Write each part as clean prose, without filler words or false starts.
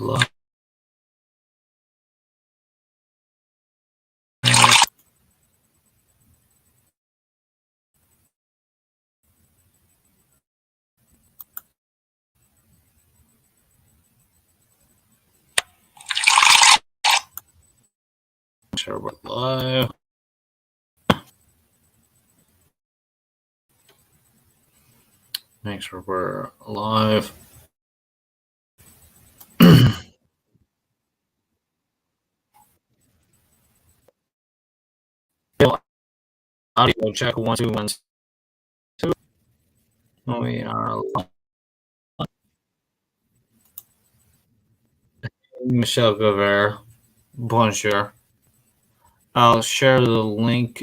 live. Sure, we're live. Make sure we're live. Audio check 1 2 1 2. We are live. Michelle Gover. Bonjour. I'll share the link.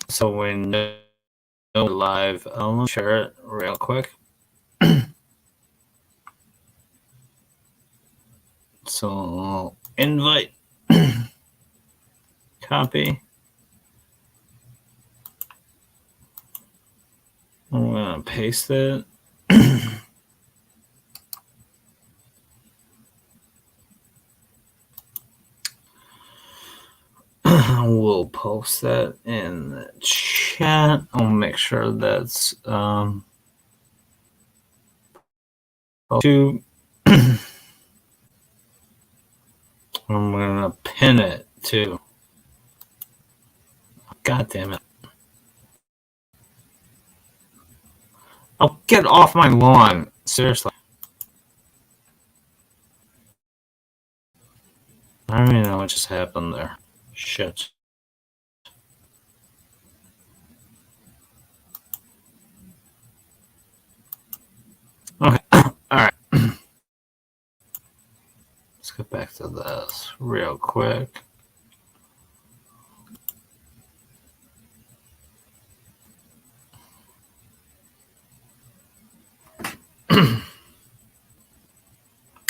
So we know live. I'll share it real quick. So I'll invite. Copy. I'm gonna paste it. We'll post that in the chat. I'll make sure that's to I'm gonna pin it too. God damn it. Oh, get off my lawn. Seriously. I don't even know what just happened there. Shit. Okay. Alright. Let's get back to this real quick.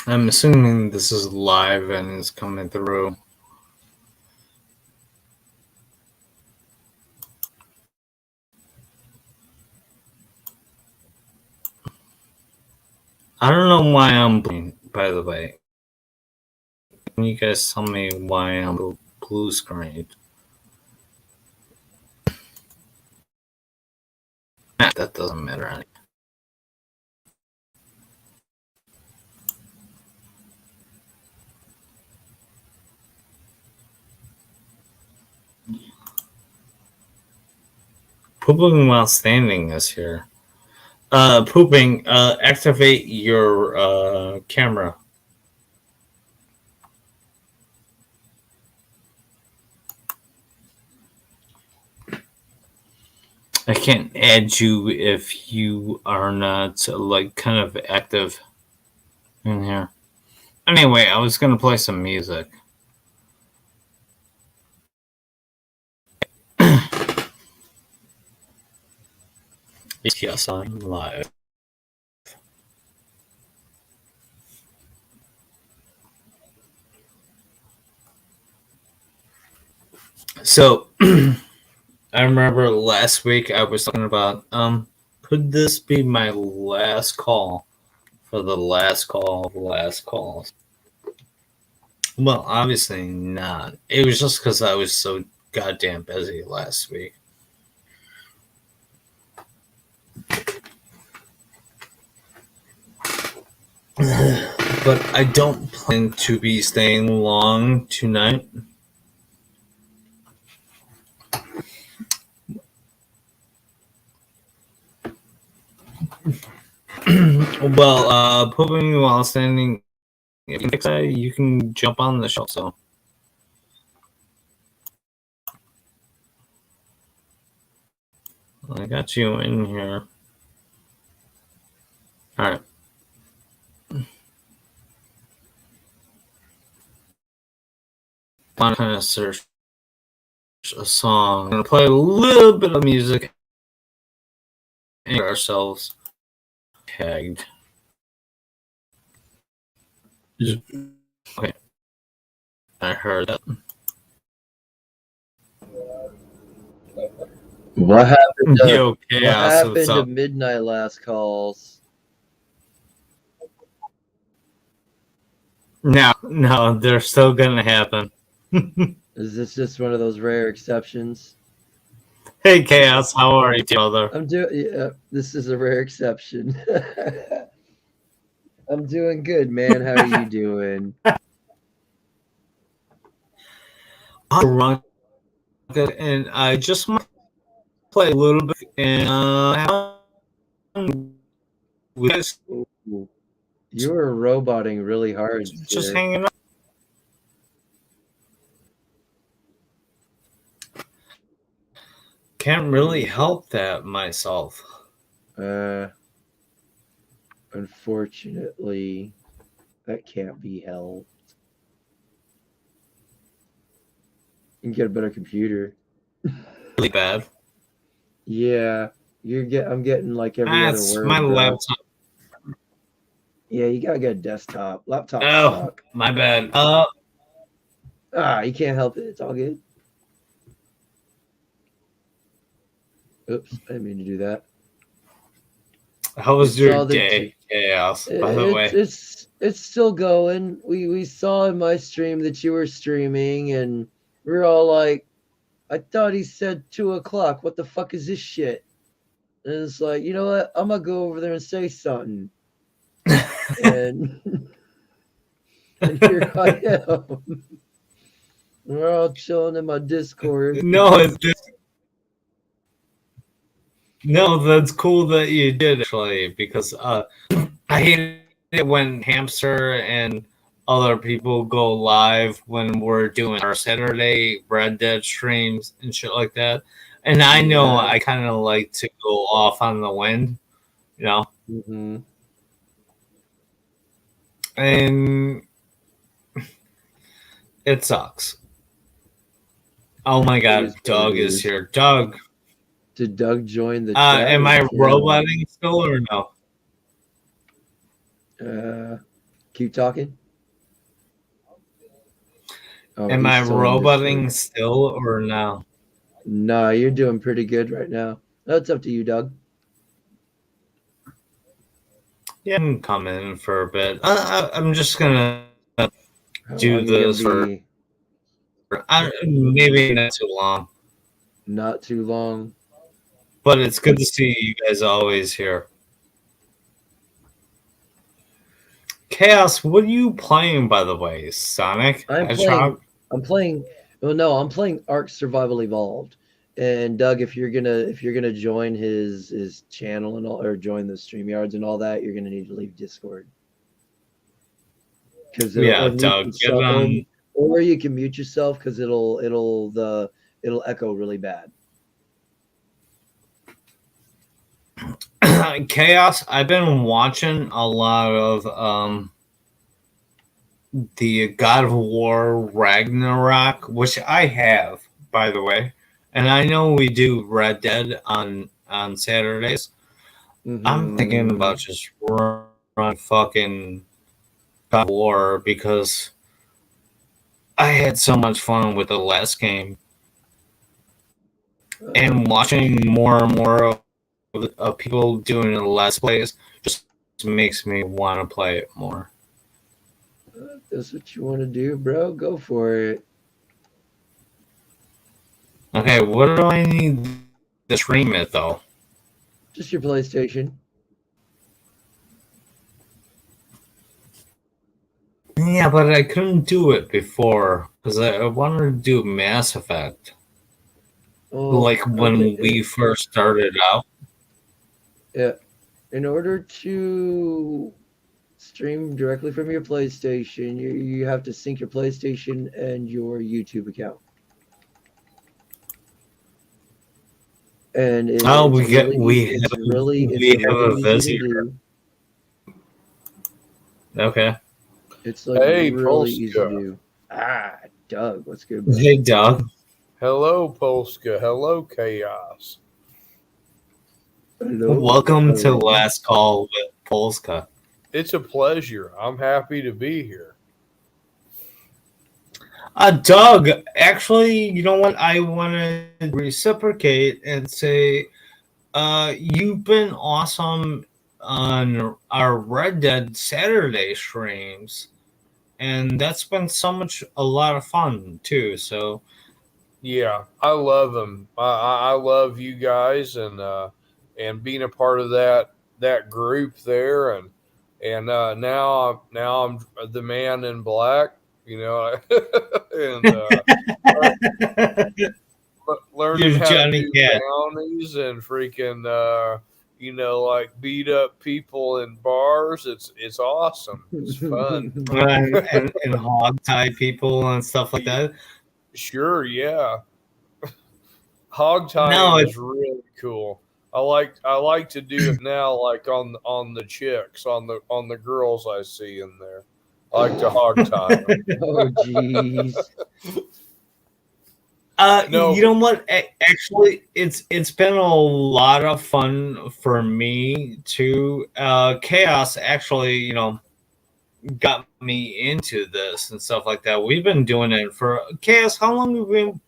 I'm assuming this is live and is coming through. I don't know why I'm blue, by the way. Can you guys tell me why I'm blue screened? That doesn't matter anymore. Pooping while standing is here. Pooping, activate your camera. I can't add you if you are not like kind of active in here. Anyway, I was gonna play some music. Yes, I'm live. So I remember last week I was talking about could this be my last call for the last call of the last calls? Well, obviously not. It was just because I was so goddamn busy last week. But I don't plan to be staying long tonight. Well, pooping while standing, if you fix that, you can jump on the show. So I got you in here. All right. I'm gonna search a song. I'm gonna play a little bit of music and get ourselves tagged. Okay. I heard that. What happened to Yo, what Chaos, what's happened to up? midnight last calls? No, they're still gonna happen. Is this just one of those rare exceptions? Hey, Chaos, how are you, brother? I'm doing. Yeah, this is a rare exception. I'm doing good, man. How are you doing? I'm drunk, and I just want to play a little bit and we Ooh, you were roboting really hard, just sir. hanging out. Can't really help that myself. Uh, unfortunately, that can't be helped. You can get a better computer. Really bad. Yeah, I'm getting like every other That's my word, bro. laptop. Yeah, you gotta get a desktop. Laptops Oh, suck. my bad. You can't help it. It's all good. Oops, I didn't mean to do that. How We was your saw the day, Chaos? By the it's way, it's it's still going. We saw in my stream that you were streaming, and we were all like, "I thought he said 2 o'clock. What the fuck is this shit?" And it's like, you know what? I'm gonna go over there and say something, and and here I am. We're all chilling in my Discord. no, no, that's cool that you did actually because I hate it when Hamster and other people go live when we're doing our Saturday Red Dead streams and shit like that. And I know Yeah. I kind of like to go off on the wind, you know, Mm-hmm. and it sucks. Oh my It god, is what it Doug is is. here. Doug, Did Doug join the chat am or I did he? roboting still or no? Keep talking? Oh, Am he's I still in Discord. roboting still or no? Nah, you're doing pretty good right now. That's up to you, Doug. Yeah, I can come in for a bit. I'm just gonna How do long you gonna this for be? maybe not too long, Not too long. but it's good to see you guys always here. Chaos, what are you playing, by the way? Sonic I'm playing. Hedgehog? I'm playing. Well, no, I'm playing Ark Survival Evolved. And Doug, if you're gonna join his channel and all, or join the StreamYards and all that, you're gonna need to leave Discord because it'll Yeah, or mute Doug, get yourself on. or you can mute yourself because it'll echo really bad. Chaos, I've been watching a lot of the God of War Ragnarok, which I have, by the way. And I know we do Red Dead on Saturdays. I'm thinking Mm-hmm. about just run fucking God of War because I had so much fun with the last game, and watching more and more of people doing the Let's Plays just makes me want to play it more. If that's what you want to do, bro, go for it. Okay, what do I need to stream it though? Just your PlayStation. Yeah, but I couldn't do it before because I wanted to do Mass Effect. Oh, Like when okay. we first started out. Yeah. In order to stream directly from your PlayStation, you have to sync your PlayStation and your YouTube account. And Oh, it's really easy. It's we have really a easy to visitor. do. Okay. It's like Hey, really easy to Polska. do. Doug, what's good, bro? Hey, Doug. Hello, Polska. Hello, Chaos. Hello, Welcome to hello. Last Call with Polska. It's a pleasure. I'm happy to be here. Doug, actually, you know what? I want to reciprocate and say, you've been awesome on our Red Dead Saturday streams, and that's been a lot of fun too. So, Yeah, I love them. I love you guys and being a part of that group there now I'm the man in black, you know, and learning you're how to Johnny do Cat. bounties and freaking you know, like beat up people in bars. It's awesome. It's fun. and hog tie people and stuff like that. Sure, yeah. Hog No, tying is really cool. I like to do it now, like on the chicks, on the girls I see in there. I like to hog tie them. Oh, jeez. No, you know what? Actually, it's been a lot of fun for me too. Chaos actually, got me into this and stuff like that. We've been doing it for Chaos. How long have we been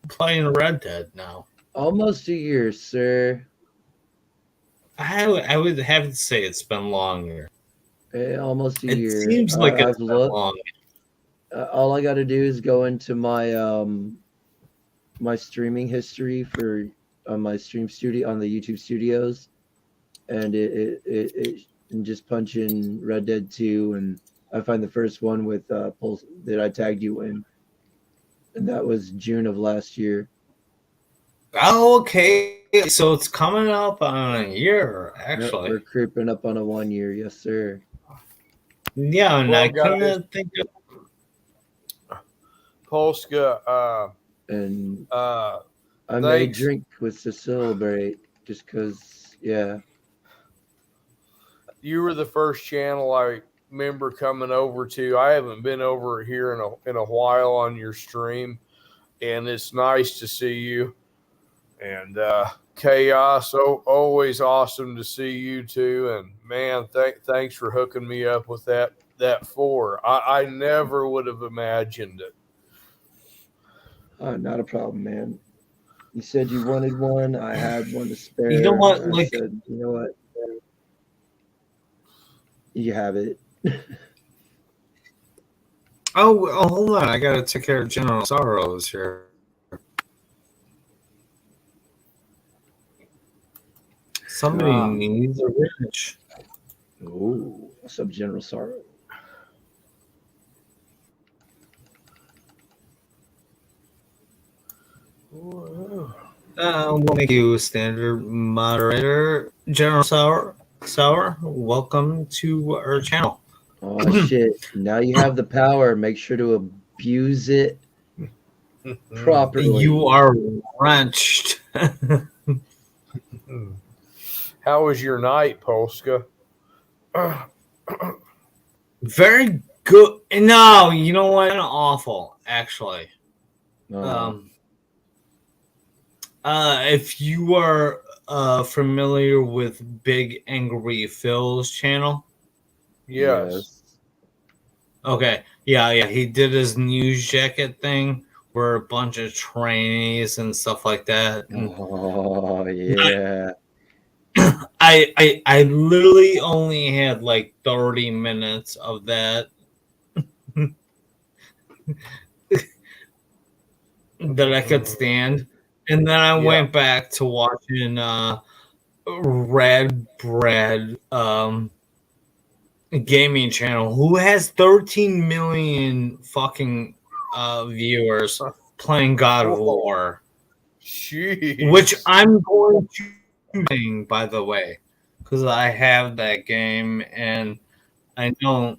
playing Red Dead now? Almost a year, sir. I would have to say it's been longer. Almost a It year. seems like it's I've been looked. long. All I got to do is go into my my streaming history for on my stream studio on the YouTube studios, and it and just punch in Red Dead 2, and I find the first one with Pulse that I tagged you in, and that was June of last year. Oh, okay. So it's coming up on a year, Yep, actually. we're creeping up on a 1 year, yes sir. Yeah, and Well, I guys- couldn't think of. Polska, And uh, I may thanks. drink with to celebrate, just cause, yeah. you were the first channel I remember coming over to. I haven't been over here in a while on your stream, and it's nice to see you. And Chaos, always awesome to see you too. And man, thanks for hooking me up with that 4. I never would have imagined it. Oh, not a problem, man. You said you wanted one. I had one to spare. You know what, I like- said, you know what? You have it. Oh, hold on. I gotta take care of General Sorrows here. Somebody needs a wrench. Oh, what's up, General Sorrow? We'll make you a standard moderator. General Sour, welcome to our channel. Oh shit! Now you have the power. Make sure to abuse it properly. You are wrenched. How was your night, Polska? Very good. No, you know what? Awful, actually. If you are familiar with Big Angry Phil's channel, Yes. okay, yeah, he did his news jacket thing where a bunch of trainees and stuff like that. And Oh yeah. I literally only had like 30 minutes of that that I could stand. And then I went back to watching Red Bread gaming channel, who has 13 million fucking viewers playing God of War, Jeez. which I'm going to sing, by the way, because I have that game and I know.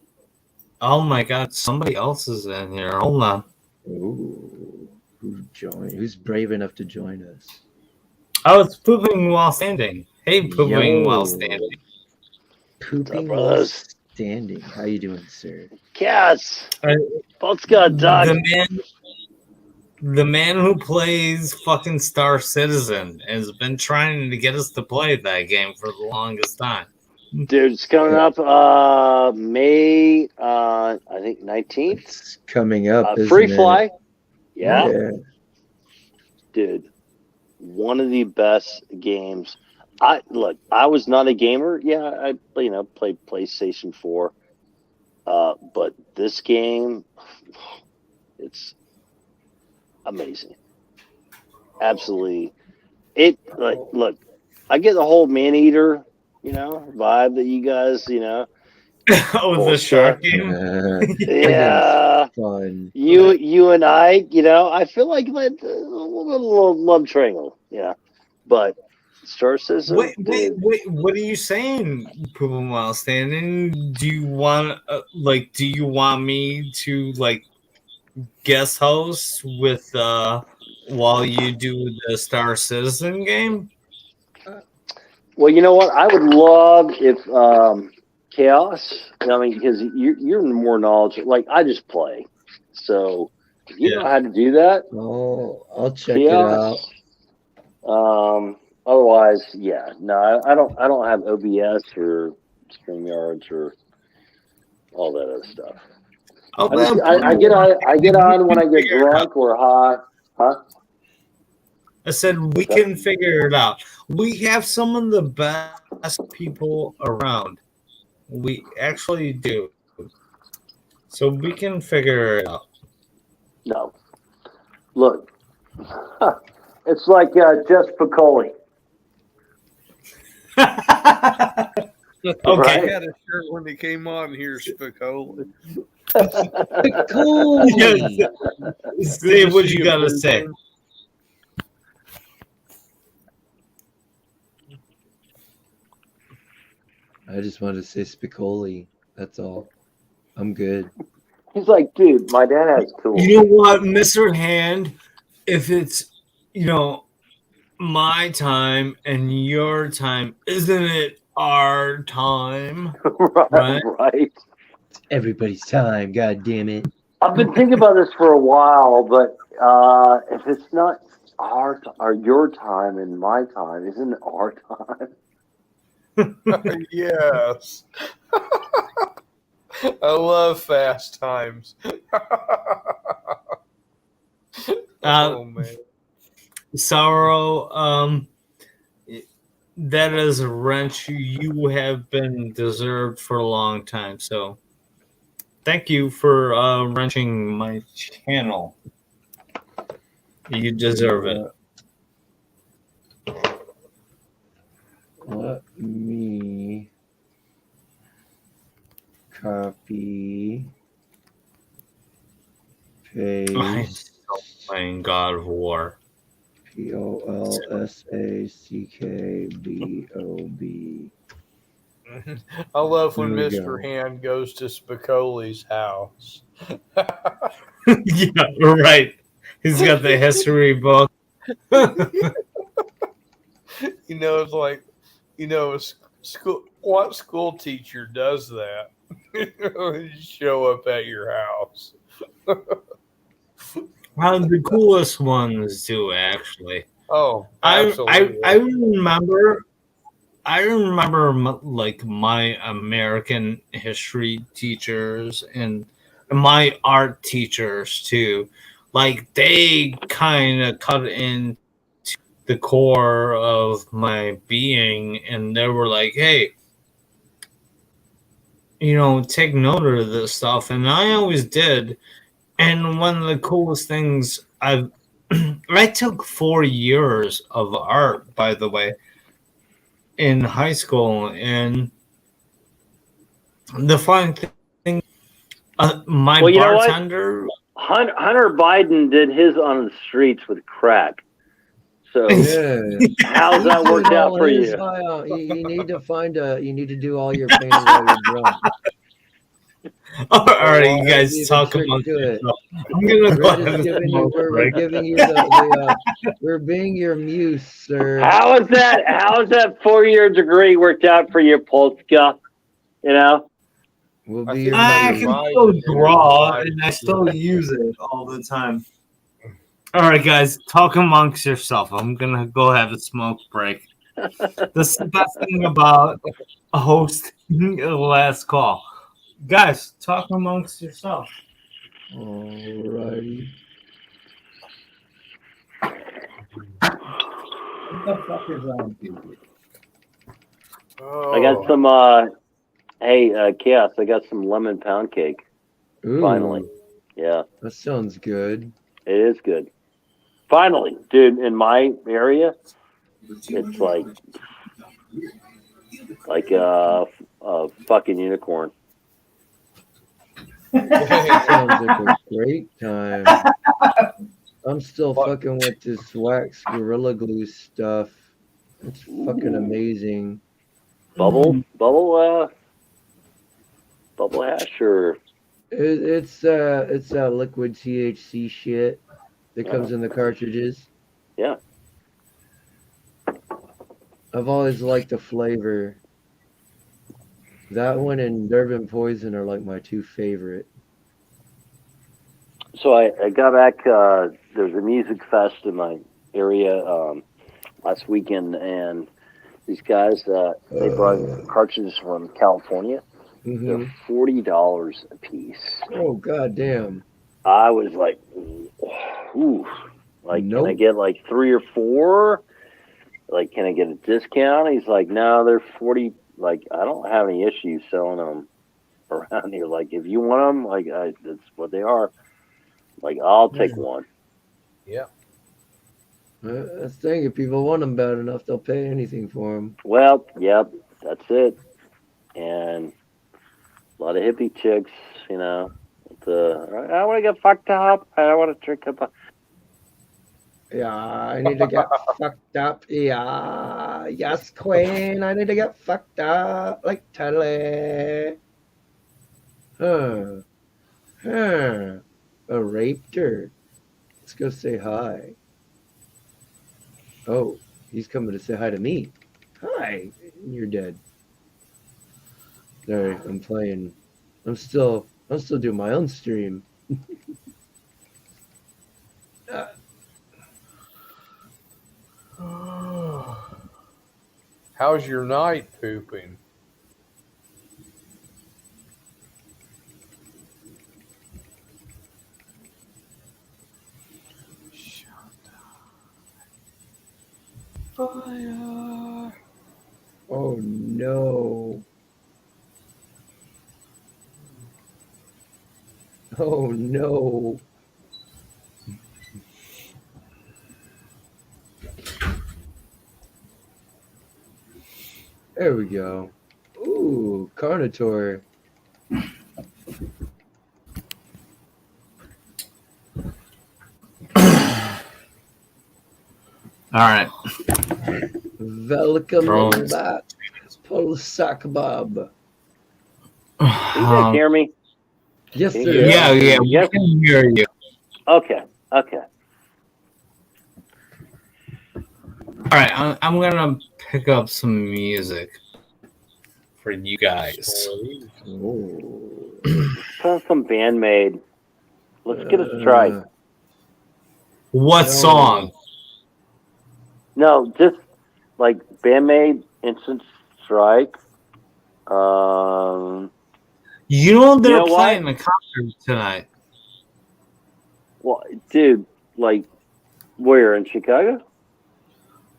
Oh my God, somebody else is in here. Hold on. Ooh, who's brave enough to join us? Oh, it's pooping while standing. Hey, pooping Yo. while standing. Pooping while brothers? standing. How you doing, sir? Chaos. Uh, Polska, Doug. The man who plays fucking Star Citizen has been trying to get us to play that game for the longest time. Dude, it's coming up May, I think 19th. It's coming up. Free isn't fly. it? Yeah. Dude, one of the best games. I was not a gamer. Yeah, I played PlayStation 4. But this game, it's amazing. Absolutely. Look, I get the whole man-eater, vibe that you guys, Oh, the shark game. yeah. Fun. You and I feel like a little love triangle, but Star Citizen. Wait! What are you saying, Puma Mile Standing? Do you want do you want me to guest host with while you do the Star Citizen game? Well, you know what? I would love if Chaos. Because you're more knowledgeable. Like I just play, so if you know how to do that. Oh, I'll check Chaos, it out. Otherwise, no, I don't have OBS or StreamYards or all that other stuff. Oh, I get on when I get drunk or high. Huh? I said we can figure it out. We have some of the best people around. We actually do. So we can figure it out. No. Look. It's like Jess Piccoli. Okay. I had a shirt when he came on here, Spicoli. Cool. Say what you gotta say. I just wanted to say Spicoli. That's all. I'm good. He's like, dude, my dad has tools. You know what, Mr. Hand? If it's, my time and your time, isn't it our time? Right. It's everybody's time. God damn it. I've been thinking about this for a while, but if it's not or your time and my time, isn't it our time? Yes. I love Fast Times. Oh man. Sorrow, that is a wrench you have been deserved for a long time. So thank you for wrenching my channel. You deserve it. Let me copy, I'm paste, still playing God of War. POLSACKBOB. I love when There we Mr. go. Hand goes to Spicoli's house. Yeah, right. He's got the history book. It's like, what school teacher does that? Show up at your house. The coolest ones do, actually. Oh, absolutely. I remember my American history teachers and my art teachers too. They kind of cut into the core of my being, and they were like, "Hey, take note of this stuff," and I always did. And one of the coolest things I took 4 years of art, by the way, in high school, and the fun thing, my bartender. Hunter Biden did his on the streets with crack. So how's that worked out for you? You need to you need to do all your painting while you're drunk. All right, you guys talk about it. I'm gonna go ahead and we're being your muse, sir. How is that 4-year degree worked out for you, Polska? We'll be I can still draw, and I still use it all the time. All right, guys, talk amongst yourself. I'm gonna go have a smoke break. This is the best thing about hosting the last call. Guys, talk amongst yourself. Alrighty. What the fuck is wrong with you? Oh, I got some. Hey, Chaos. I got some lemon pound cake. Ooh, Finally. Yeah, that sounds good. it is good. Finally, dude. In my area, it's like a fucking unicorn. Sounds like a great time. I'm still fucking with this wax Gorilla Glue stuff. It's fucking amazing. Bubble hash or It's that liquid THC shit that comes in the cartridges. yeah. I've always liked the flavor. That one and Durban Poison are like my two favorite. So I got back. There's a music fest in my area last weekend, and these guys they brought cartridges from California. Hmm. They're $40 a piece. Oh goddamn! I was like, ooh, like Nope. can I get like 3 or 4? Like, can I get a discount? He's like, no, they're 40. Like, I don't have any issues selling them around here. Like, if you want them, like, that's what they are. Like, I'll take one. yeah. That's the thing. If people want them bad enough, they'll pay anything for them. Well, yep, that's it. And a lot of hippie chicks, you know. I want to get fucked up. I want to drink up. Yeah, I need to get fucked up. Yeah, yes, Queen. I need to get fucked up like Teddy. Huh. I raped her. Let's go say hi. Oh, he's coming to say hi to me. Hi. You're dead. Sorry, I'm playing. I'm still doing my own stream. How's your night pooping? Fire. Oh no. Oh no. There we go. Ooh, Carnotaur. All right. Welcome Drones. back, Polsak Bob. Can you guys hear me? Yes, Yeah. sir. Yeah, we Yes. can hear you. Okay. All right, I'm gonna pick up some music for you guys. Oh. Put on some Bandmade. Let's get a strike. What No. song? No, just like Bandmade, Instant Strike. You know they're You know what? playing the concert tonight. Well, dude, like where in Chicago?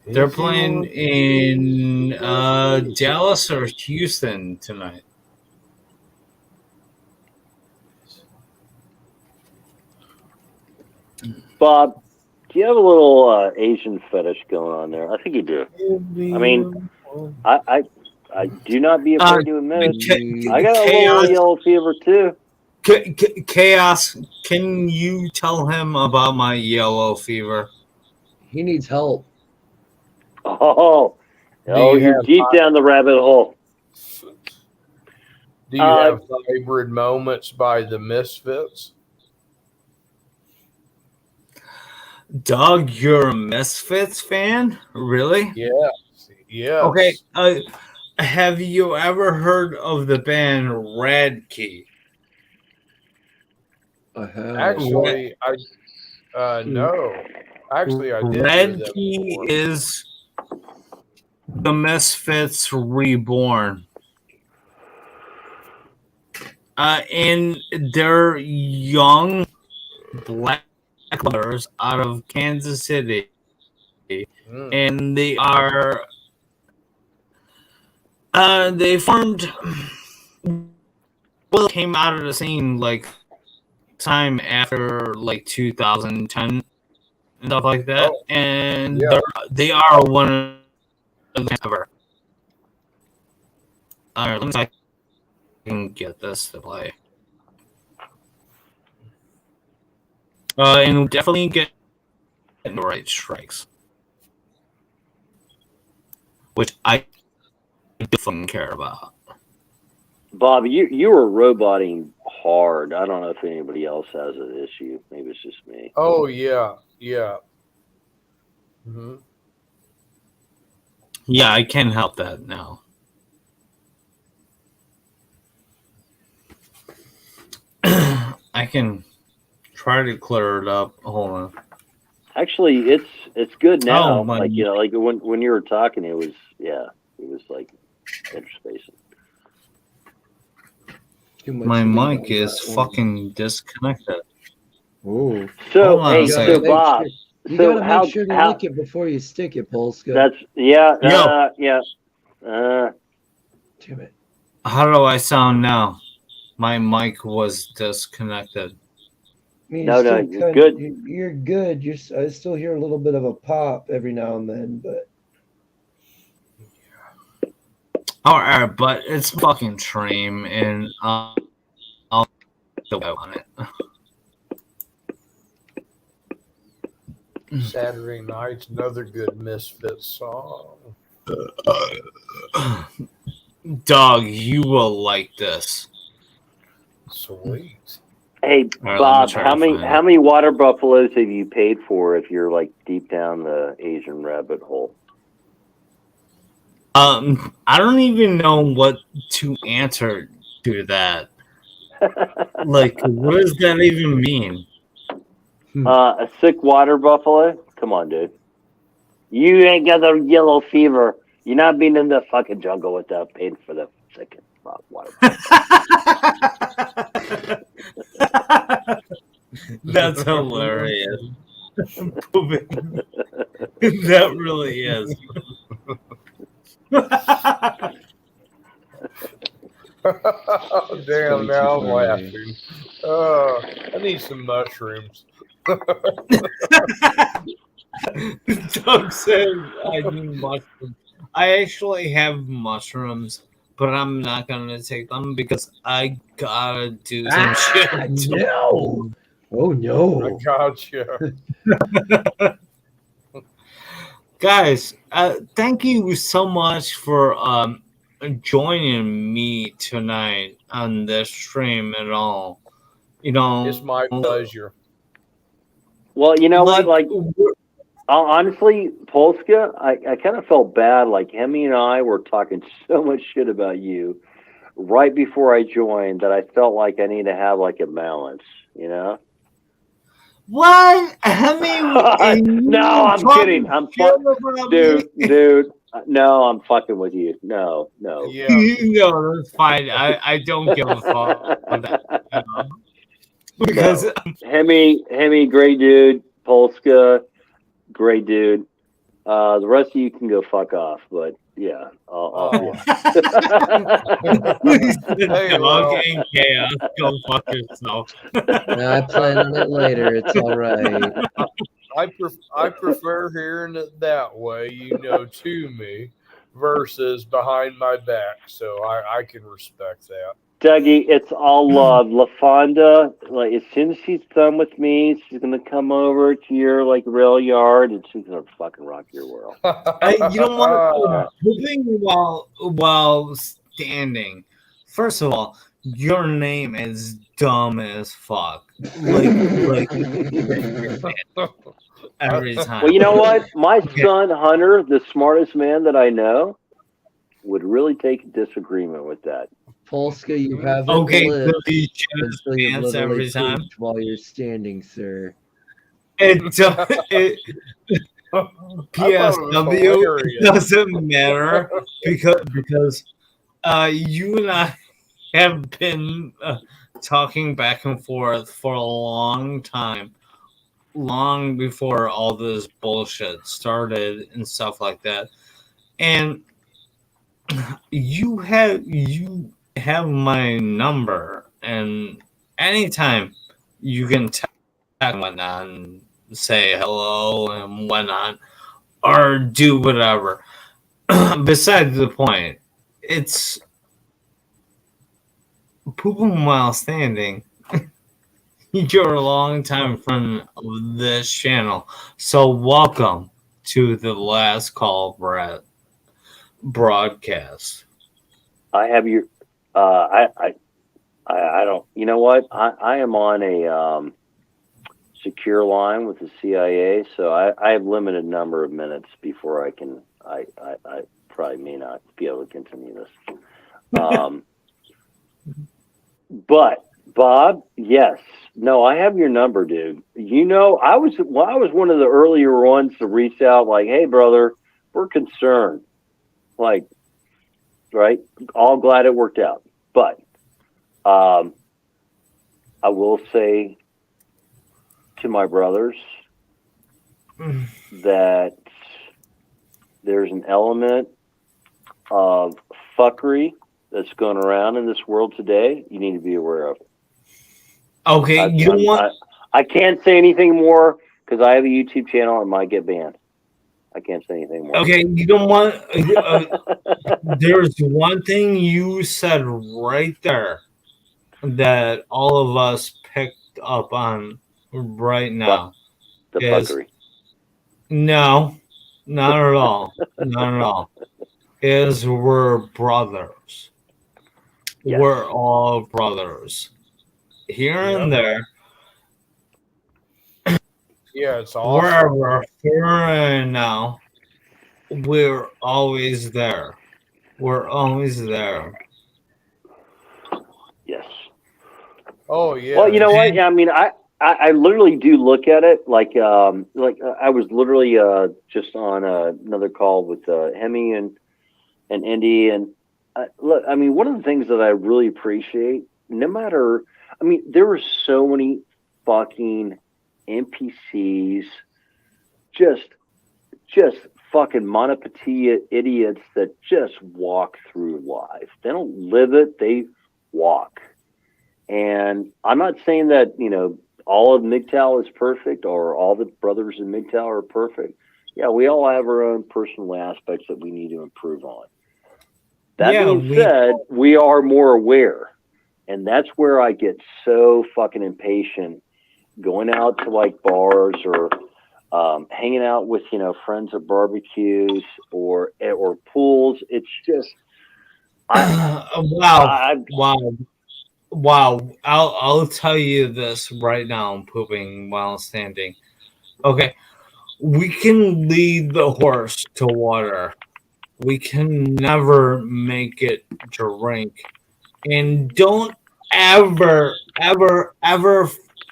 They're playing in Dallas or Houston tonight. Bob, do you have a little Asian fetish going on there? I think you do. I mean, I do not be afraid to admit it. I got a little yellow fever too. Chaos, can you tell him about my yellow fever? He needs help. Oh, you you're have deep down the rabbit hole. Do you have favorite moments by the Misfits? Doug, you're a Misfits fan? Really? Yes. Yes. Okay. Have you ever heard of the band Red Key? I have. Actually, no. Actually, I did. hear Red that Key before. is the Misfits reborn. and they're young black brothers out of Kansas City, and they are they formed. Well, came out of the scene like time after like 2010 and stuff like that, and they are one of the ever. All right, let me see if I can get this to play. And definitely get the right strikes, which I do fucking care about. Bob, you were roboting hard. I don't know if anybody else has an issue. Maybe it's just me. Oh yeah. Mm-hmm. Yeah, I can help that now. I can try to clear it up. Hold on. Actually, it's good now. Oh, my- like like when you were talking, it was like interspacing. My mic is fucking disconnected. Ooh. So Hold on hey, a so second. Bob, You so gotta how make sure to how lick it before you stick it, Polska. that's Yo. yeah. Damn it. How do I sound now? My mic was disconnected. I mean, No, you're you're good. You're good. I still hear a little bit of a pop every now and then, but All right, but it's fucking stream, and I'll go on it. Saturday Night's another good Misfit song. Dog, you will like this. Sweet. Hey All right, Bob, let me try how to many find how it. many water buffaloes have you paid for if you're like deep down the Asian rabbit hole? I don't even know what to answer to that. Like, what does that even mean? A sick water buffalo? Come on, dude. You ain't got the yellow fever. You're not being in the fucking jungle without paying for the sick water buffalo. That's hilarious. That really is. Damn, way now too I'm funny. laughing. I need some mushrooms. Doug said I need mushrooms. I actually have mushrooms, but I'm not gonna take them because I gotta do some shit. No. Oh I no. gotcha. Guys, thank you so much for joining me tonight on this stream at all. You know, It's my pleasure. Well, you know what? Like, we're- honestly, Polska, I kind of felt bad. Like, Hemi and I were talking so much shit about you right before I joined that I felt like I need to have like a balance, you know? what? I mean, No, I'm kidding. I'm dude. No, I'm fucking with you. No. Yeah. No, that's fine. I don't give a fuck about that. Because Hemi, great dude. Polska, great dude. The rest of you can go fuck off. But yeah, Oh. Hey, well. and chaos, go fuck yourself. I plan on it later. It's all right. I prefer hearing it that way, to me, versus behind my back. So I can respect that. Dougie, it's all love. LaFonda, like as soon as she's done with me, she's gonna come over to your like rail yard and she's gonna fucking rock your world. You know what? Moving while standing. First of all, your name is dumb as fuck. Like every time. Well, you know what? My son Hunter, the smartest man that I know, would really take a disagreement with that. Polska, you haven't Okay, lived so you shit his until you pants every literally time. pooped while you're standing, sir. PSW doesn't matter because you and I have been talking back and forth for a long time, long before all this bullshit started and stuff like that. And you have my number, and anytime you can text and whatnot and say hello and whatnot, or do whatever. Besides the point, it's pooping while standing. You're a long time friend of this channel, so welcome to the last call broadcast. I have your. I don't. You know what? I am on a secure line with the CIA, so I have limited number of minutes before I can. I probably may not be able to continue this. But Bob, yes, no, I have your number, dude. You know, I was one of the earlier ones to reach out, like, hey, brother, we're concerned, like, right? All glad it worked out, but I will say to my brothers that there's an element of fuckery that's going around in this world today. You need to be aware of. Okay, I can't say anything more because I have a YouTube channel and might get banned. I can't say anything more. Okay, you don't want. There's one thing you said right there that all of us picked up on right now. The fuckery. No, not at all. Not at all. Is we're brothers. Yes. We're all brothers. Here and there. Yeah, it's awesome. Wherever we're now, we're always there. We're always there. Yes. Oh yeah. Well, you know what? I mean, I literally do look at it like I was literally just on another call with Hemi and Indy, and look, I mean, one of the things that I really appreciate, no matter, I mean, there were so many fucking NPCs, just fucking monopatia idiots that just walk through life. They don't live it, they walk. And I'm not saying that, you know, all of MGTOW is perfect or all the brothers in MGTOW are perfect. Yeah, we all have our own personal aspects that we need to improve on. That being said, we are more aware. And that's where I get so fucking impatient going out to like bars or hanging out with, you know, friends at barbecues or pools. It's just Wow. I'll tell you this right now. I'm pooping while standing. Okay. We can lead the horse to water. We can never make it drink. And don't ever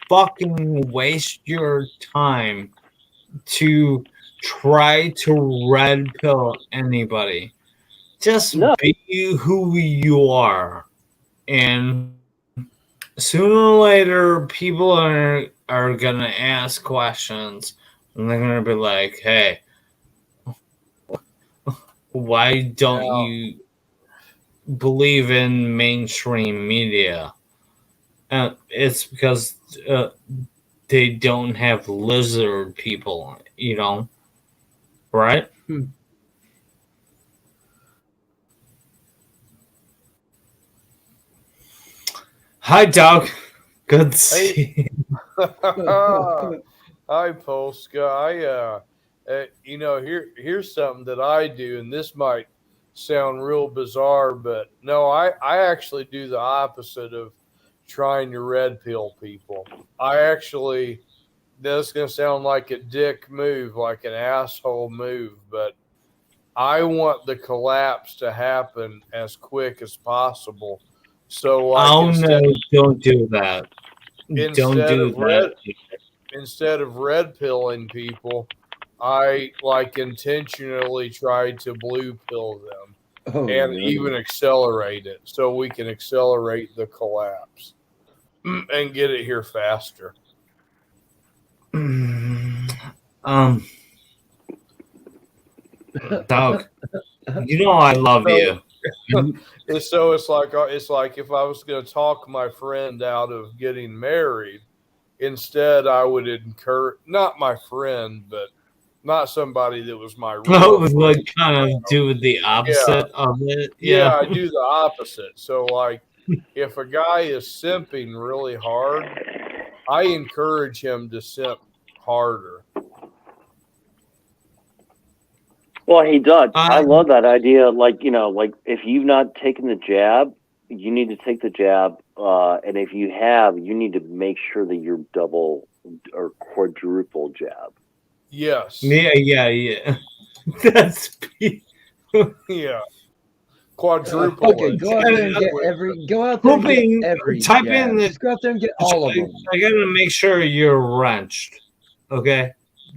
fucking waste your time to try to red pill anybody. Just be who you are. And sooner or later, people are gonna ask questions, and they're gonna be like, "Hey, why don't you believe in mainstream media?" It's because they don't have lizard people, you know, right? Hi, Doug. Good to see you. Hi, Polska. You know, here's something that I do, and this might sound real bizarre, but no, I actually do the opposite of trying to red pill people. That's going to sound like a dick move, like an asshole move, but I want the collapse to happen as quick as possible. So, like, don't do that. Don't do that. Instead of red pilling people, I like intentionally tried to blue pill them. Oh, and no. even accelerate it so we can accelerate the collapse and get it here faster. Doug, you know I love you. It's like if I was going to talk my friend out of getting married, instead I would encourage, not my friend, but not somebody that was my I real would friend. like kind of do the opposite of it. Yeah, I do the opposite. So like if a guy is simping really hard, I encourage him to simp harder. Well, hey, Doug, I love that idea. Like, you know, like if you've not taken the jab, you need to take the jab. And if you have, you need to make sure that you're double or quadruple jab. Yes. Yeah. That's yeah. Quadruple. Okay, go out there and get every. Go out there and get every. Type jab. in the. Just go out there and get all of them. I gotta make sure you're wrenched. Okay,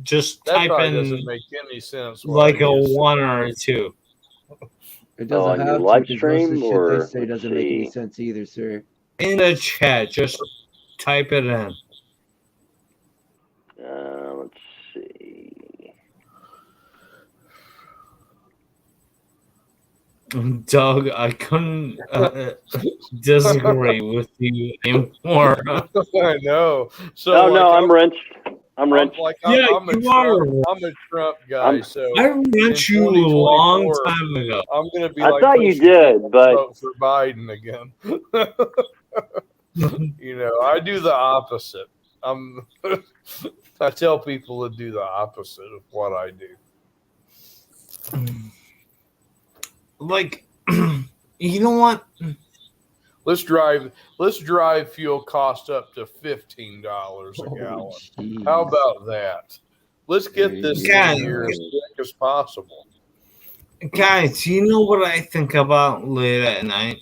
just that type in. Doesn't make any sense. Like a 1 or a 2. It doesn't have to, live because stream, most of or the shit they say doesn't make any sense either, sir. In the chat, just type it in. Let's see. Doug, I couldn't disagree with you anymore. I know. So no, I'm wrenched. I'm wrenched. Yeah, I'm a Trump guy. So I wrenched you a long time ago. I'm going to be. I thought you did, but vote for Biden again. You know, I do the opposite. I tell people to do the opposite of what I do. Like, you know what? Let's drive fuel cost up to $15 a gallon. Geez. How about that? Let's get this thing here as quick as possible. Guys, you know what I think about late at night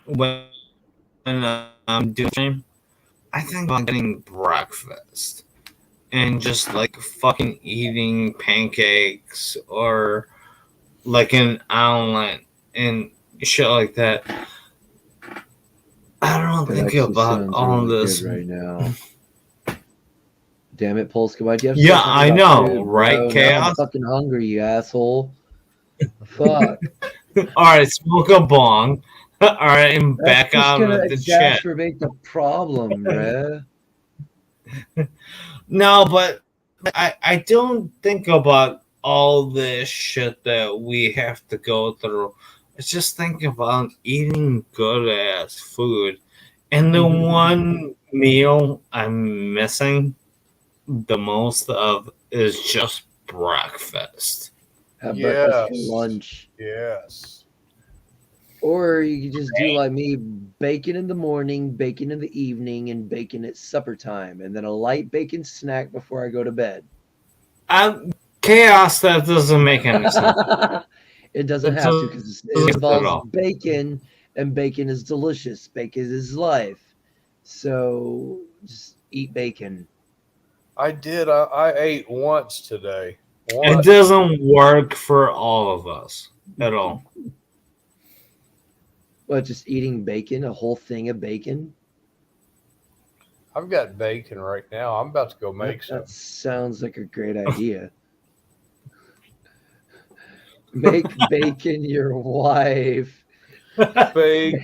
when I'm doing? I think about getting breakfast and just like fucking eating pancakes or like an omelet and shit like that. I don't think about all really this right now. Damn it, Polska, why'd you have to Yeah, I know, food, right, bro? Chaos? Now I'm fucking hungry, you asshole. Fuck. All right, smoke a bong. All right, and back That's out just gonna of the chat. exacerbate the problem, bruh. No, but I don't think about all this shit that we have to go through. I just think about eating good ass food. And the one meal I'm missing the most of is just breakfast. Have breakfast for lunch. Yes. Or you could just do like me, bacon in the morning, bacon in the evening, and bacon at supper time, and then a light bacon snack before I go to bed. Chaos, that doesn't make any sense. It doesn't have to, because it involves bacon, and bacon is delicious. Bacon is life. So just eat bacon. I did. I ate once today. It doesn't work for all of us at all. What, just eating bacon, a whole thing of bacon? I've got bacon right now. I'm about to go make some. That sounds like a great idea. Make bacon your wife. Bacon,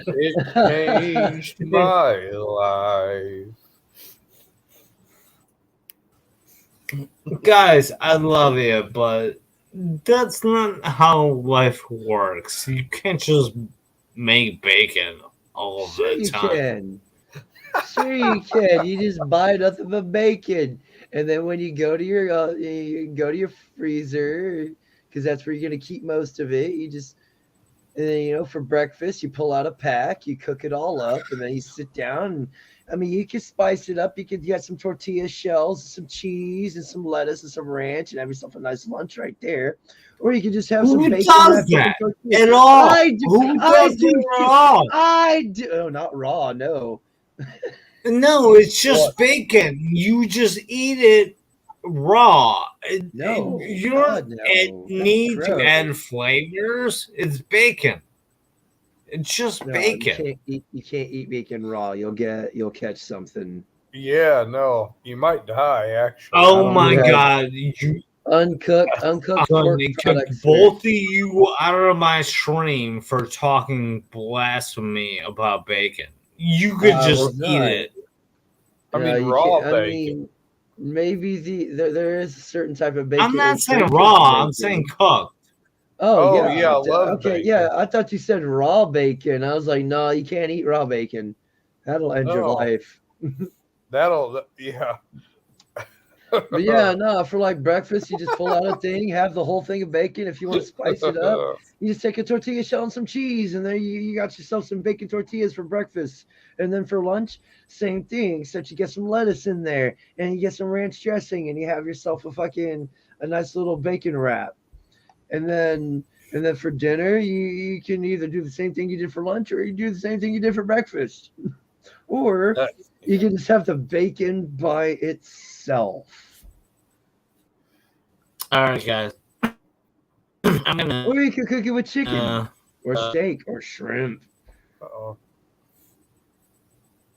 it changed my life. Guys, I love you, but that's not how life works. You can't just make bacon all the time. Sure you can. You just buy nothing but bacon, and then when you go to your freezer, because that's where you're gonna keep most of it. And then, for breakfast, you pull out a pack, you cook it all up, and then you sit down. And, you can spice it up. You got some tortilla shells, some cheese, and some lettuce, and some ranch, and have yourself a nice lunch right there. Or you can just have some bacon. Who does that at all? I do. Who does it raw? I do. Oh, not raw. No. No, it's just bacon. You just eat it raw. No, You God, don't no. That's need to gross. add flavors. It's bacon. It's just No, bacon. you can't eat bacon raw. You'll catch something. Yeah, no, you might die actually. I Oh don't my You know. have god! You uncooked I'm pork gonna kick products. both of you out of my stream for talking blasphemy about bacon. You could Well, just eat not. it. I No, mean, you raw can't. I bacon. mean, maybe there is a certain type of I'm bacon. not It's saying uncooked raw. I'm saying bacon. cooked. Oh Oh yeah. yeah, I love Okay, bacon. yeah. I thought you said raw bacon. I was like, no, you can't eat raw bacon. That'll end your No, life. yeah. But yeah, no, for like breakfast, you just pull out a thing, have the whole thing of bacon. If you want to spice it up, you just take a tortilla shell and some cheese, and then you got yourself some bacon tortillas for breakfast. And then for lunch, same thing, except you get some lettuce in there and you get some ranch dressing, and you have yourself a nice little bacon wrap. And then for dinner, you can either do the same thing you did for lunch, or you do the same thing you did for breakfast. Or That- you can just have the bacon by itself. All right, guys. I'm gonna. Or you can cook it with chicken or uh, steak or shrimp. uh-oh.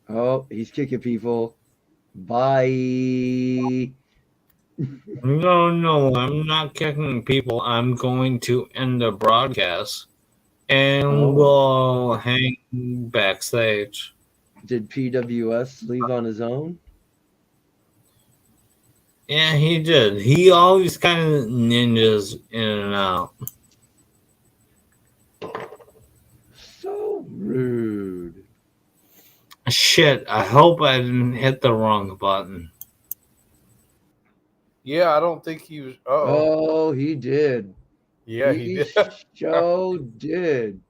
Oh, he's kicking people. Bye. no, I'm not kicking people. I'm going to end the broadcast, and Oh, we'll hang backstage. did PWS leave on his own? Yeah, he did. He always kind of ninjas in and out. So rude. Shit, I hope I didn't hit the wrong button. Yeah, I don't think he was. Oh, Oh, he did. yeah, he did. So did.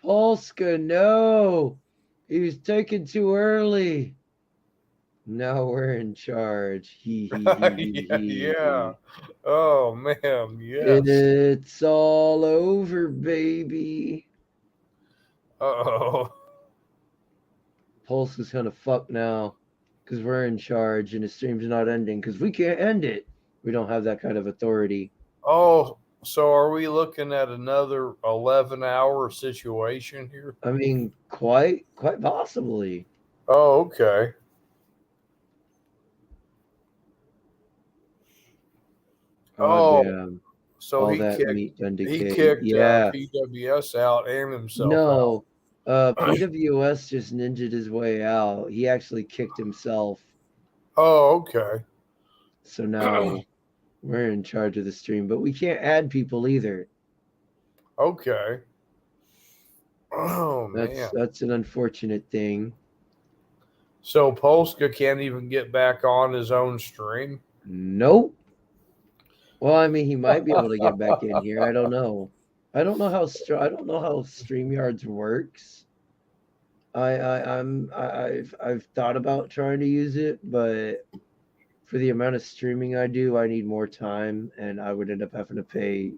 Polska, no. He was taken too early. Now we're in charge. Yeah. Oh man, yes. It's all over, baby. Oh. Pulse is gonna fuck now because we're in charge and the stream's not ending because we can't end it. We don't have that kind of authority. Oh, so are we looking at another 11-hour situation here? I mean, quite possibly. Oh, okay. Oh, Oh, damn. so All he that kicked meat done he decayed. kicked Yeah. PWS out and himself out. No. PWS just ninja'd his way out. He actually kicked himself. Oh, okay. So now we're in charge of the stream, but we can't add people either. Okay. Oh man. That's an unfortunate thing. So Polska can't even get back on his own stream? Nope. Well, I mean, he might be able to get back in here. I don't know. I don't know how StreamYards works. I've thought about trying to use it, but for the amount of streaming I do, I need more time, and I would end up having to pay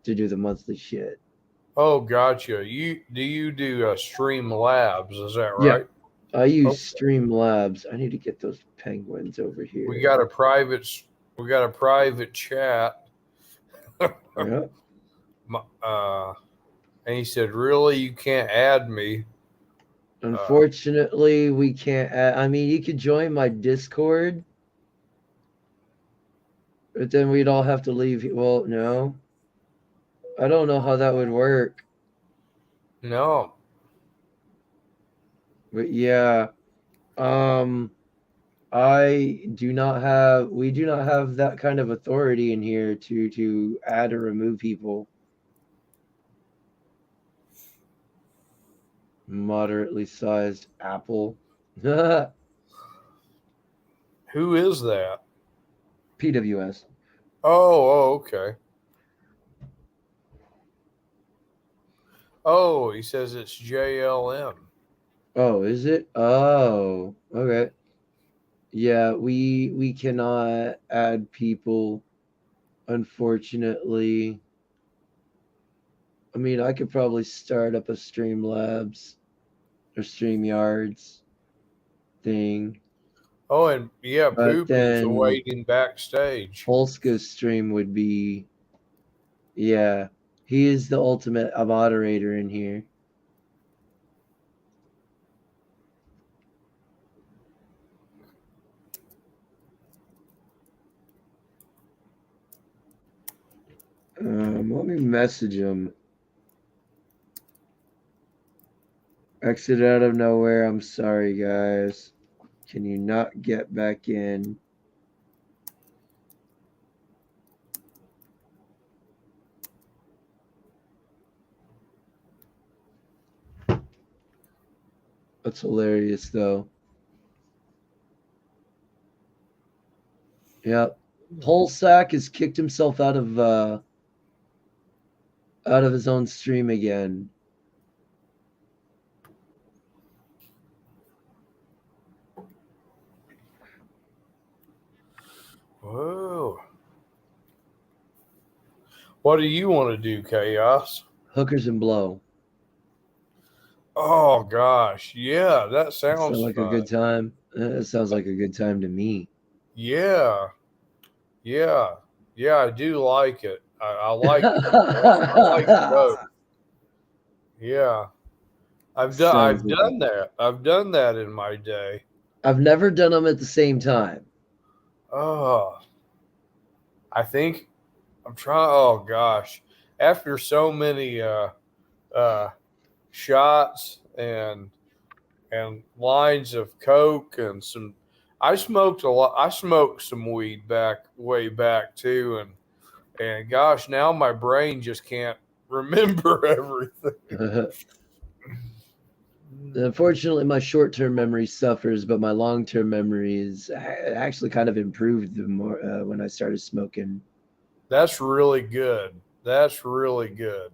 to do the monthly shit. Oh, gotcha. You do Stream Labs? Is that Yeah. right? I use Streamlabs. I need to get those penguins over here. We got a private chat. Yeah. And he said, "Really, you can't add me?" Unfortunately, we can't add, I mean, you could join my Discord, but then we'd all have to leave. Well, no. I don't know how that would work. No. But yeah. We do not have that kind of authority in here to add or remove people. Moderately sized apple. Who is that? PWS. Oh, okay. Oh, he says it's JLM. Oh, is it? Oh, okay. Yeah, we cannot add people, unfortunately. I mean, I could probably start up a Streamlabs or StreamYards thing. Oh, and yeah, But Poopy's then awaiting backstage. Polska's stream would be, yeah, he is the ultimate moderator in here. Let me message him. Exit out of nowhere. I'm sorry, guys. Can you not get back in? That's hilarious, though. Yep. Polsak has kicked himself out of his own stream again. Whoa. What do you want to do, Chaos? Hookers and blow. Oh gosh, yeah, that sounds Sounds like fun. a good time. That sounds like a good time to me. Yeah, yeah, yeah. I do like it. I like it. I like both. Yeah, I've Sounds done that. I've done that in my day. I've never done them at the same time. Oh, I think I'm trying. Oh gosh, after so many shots and lines of coke and some, I smoked a lot. I smoked some weed way back too, and gosh, now my brain just can't remember everything. Unfortunately, my short-term memory suffers, but my long-term memory is actually kind of improved the more when I started smoking. That's really good. That's really good.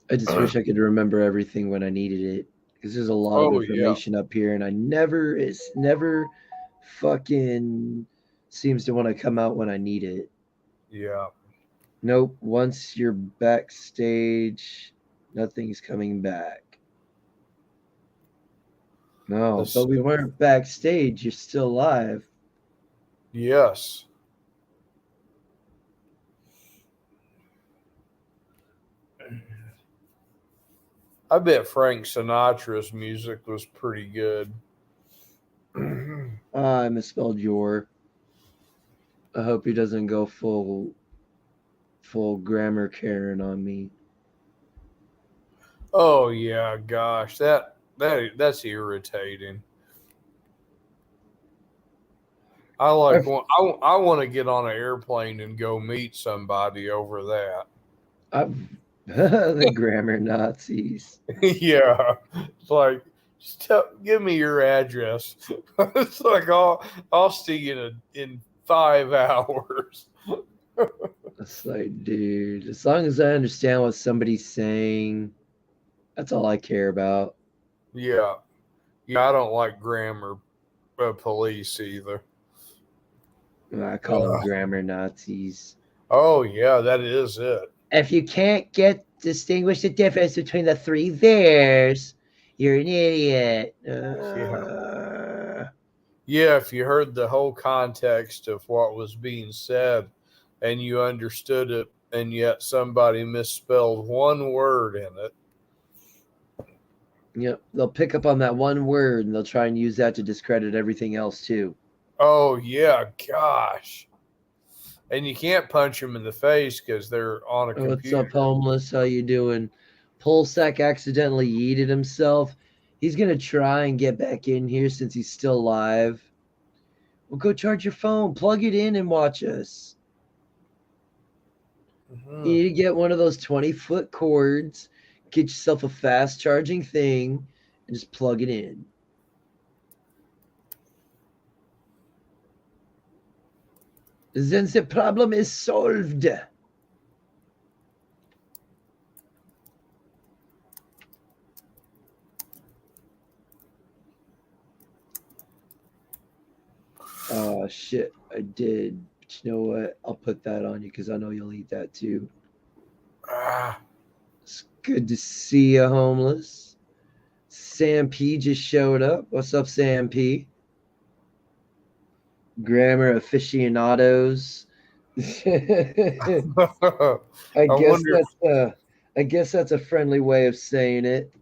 I just wish I could remember everything when I needed it, because there's a lot of Oh yeah, information up here, and it's never fucking seems to want to come out when I need it. yeah. Nope. Once you're backstage, nothing's coming back. No, This- but we weren't backstage. You're still live. Yes. I bet Frank Sinatra's music was pretty good. I misspelled your. I hope he doesn't go full grammar Karen on me. Oh yeah, gosh, that's irritating. I like I want to get on an airplane and go meet somebody over that. The grammar Nazis. Yeah, it's like give me your address. It's like I'll see you in 5 hours. It's like, dude, as long as I understand what somebody's saying, that's all I care about. Yeah, I don't like grammar police either. I call them grammar Nazis. Oh yeah, that is it. If you can't distinguish the difference between the three theirs, you're an idiot. Yeah, if you heard the whole context of what was being said and you understood it, and yet somebody misspelled one word in it. Yep, they'll pick up on that one word and they'll try and use that to discredit everything else too. Oh yeah, gosh. And you can't punch them in the face because they're on a computer. What's up, homeless? How you doing? Polsak accidentally yeeted himself. He's gonna try and get back in here since he's still live. Well, go charge your phone, plug it in, and watch us. Mm-hmm. You need to get one of those 20-foot cords, get yourself a fast charging thing, and just plug it in. Then the problem is solved. Oh, shit. I did. But you know what? I'll put that on you because I know you'll eat that too. It's good to see you, homeless. Sam P just showed up. What's up, Sam P? grammar aficionados. I wonder. guess that's a friendly way of saying it.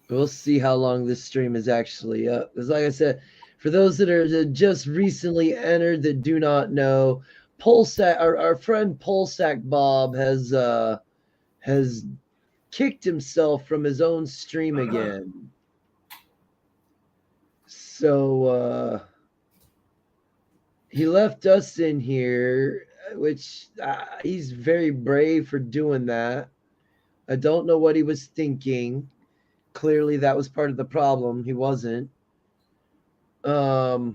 We'll see how long this stream is actually up. Because, like I said, for those that just recently entered that do not know, Polsack, our friend Polsack Bob has kicked himself from his own stream again. So he left us in here, which he's very brave for doing that. I don't know what he was thinking. Clearly, that was part of the problem. He wasn't. But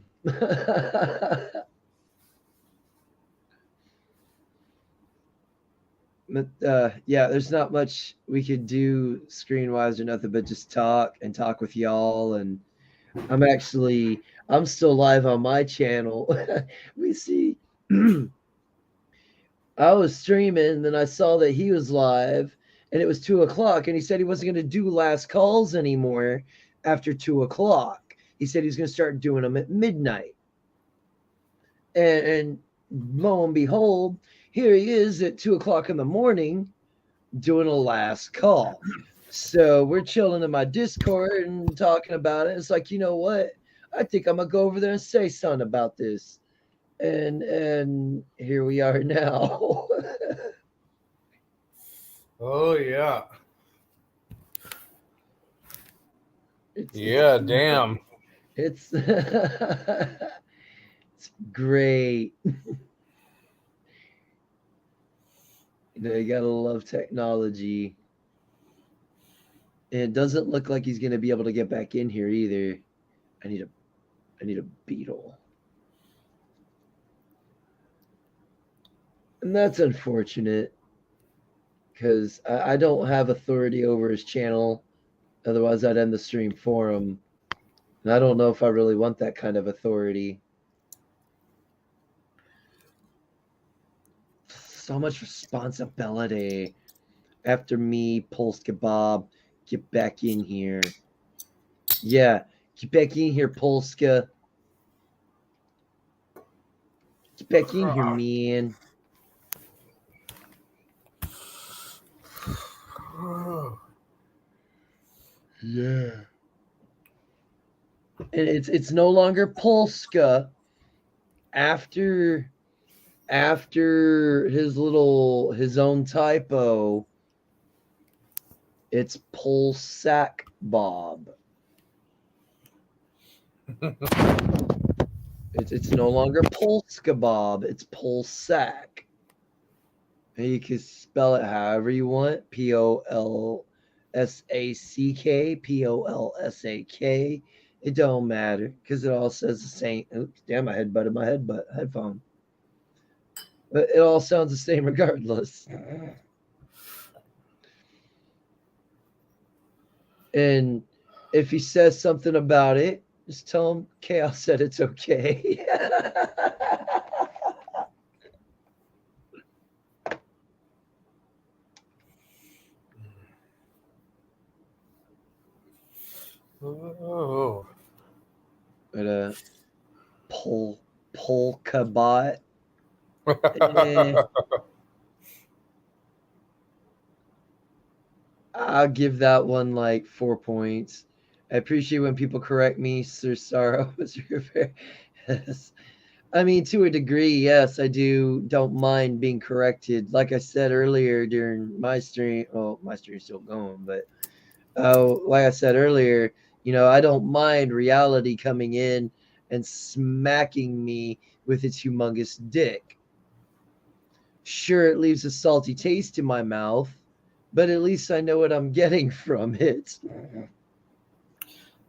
yeah, there's not much we could do screen wise or nothing but just talk with y'all. And I'm still live on my channel. We see I was streaming, then I saw that he was live, and it was 2:00, and he said he wasn't going to do last calls anymore after 2:00. He said he's going to start doing them at midnight. And lo and behold, here he is at 2:00 in the morning doing a last call. So we're chilling in my Discord and talking about it. It's like, you know what? I think I'm gonna go over there and say something about this. And here we are now. Oh yeah. It's Damn. it's great. You gotta love technology. And it doesn't look like he's gonna be able to get back in here either. I need a beetle. And that's unfortunate because I don't have authority over his channel. Otherwise, I'd end the stream for him. And I don't know if I really want that kind of authority. So much responsibility. After me, Polska Bob, get back in here. Yeah, get back in here, Polska. Get back in here, man. Yeah. And it's no longer Polska after his own typo. It's Polsack Bob. It's no longer Polska Bob, it's Polsack. And you can spell it however you want. Polsack, Polsak. It don't matter because it all says the same. Oops, damn! I headbutted my headphone. But it all sounds the same regardless. And if he says something about it, just tell him Chaos said it's okay. Oh. But polka bot. I'll give that one like 4 points. I appreciate when people correct me, Sir Sorrow. Yes. I mean, to a degree, yes, I don't mind being corrected. Like I said earlier during my stream, well, my stream's still going, but like I said earlier, I don't mind reality coming in and smacking me with its humongous dick. Sure, it leaves a salty taste in my mouth, but at least I know what I'm getting from it.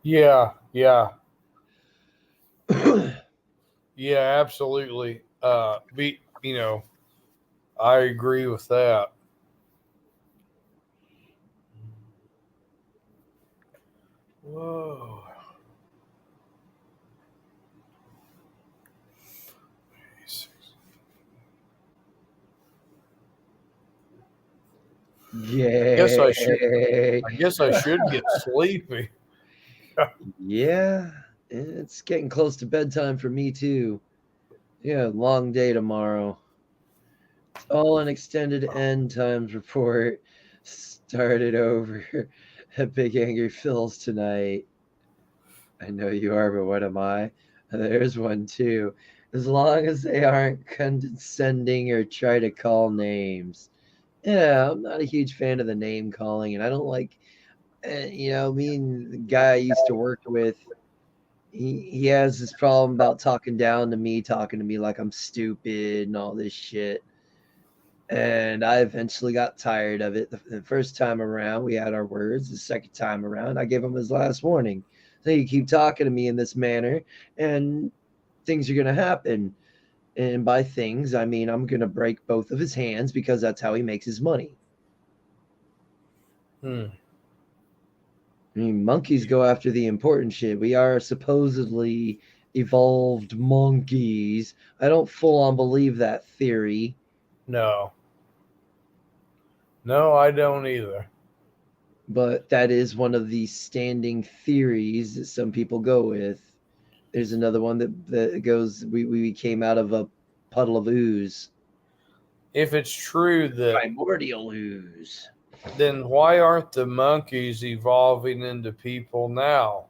Yeah. Yeah, absolutely. I agree with that. Whoa. Yeah. I guess I should get sleepy. Yeah, it's getting close to bedtime for me too. Yeah, long day tomorrow. It's all an extended end times report. Started over at Big Angry Phil's tonight. I know you are, but what am I? There's one too. As long as they aren't condescending or try to call names. Yeah, I'm not a huge fan of the name calling, and I don't like, me and the guy I used to work with, he has this problem about talking down to me, talking to me like I'm stupid and all this shit. And I eventually got tired of it. The first time around, we had our words. The second time around, I gave him his last warning. So you keep talking to me in this manner, and things are going to happen. And by things, I mean I'm going to break both of his hands because that's how he makes his money. Hmm. I mean, monkeys go after the important shit. We are supposedly evolved monkeys. I don't full on believe that theory. No. No, I don't either. But that is one of the standing theories that some people go with. There's another one that goes, we came out of a puddle of ooze. If it's true that, Primordial ooze. then why aren't the monkeys evolving into people now?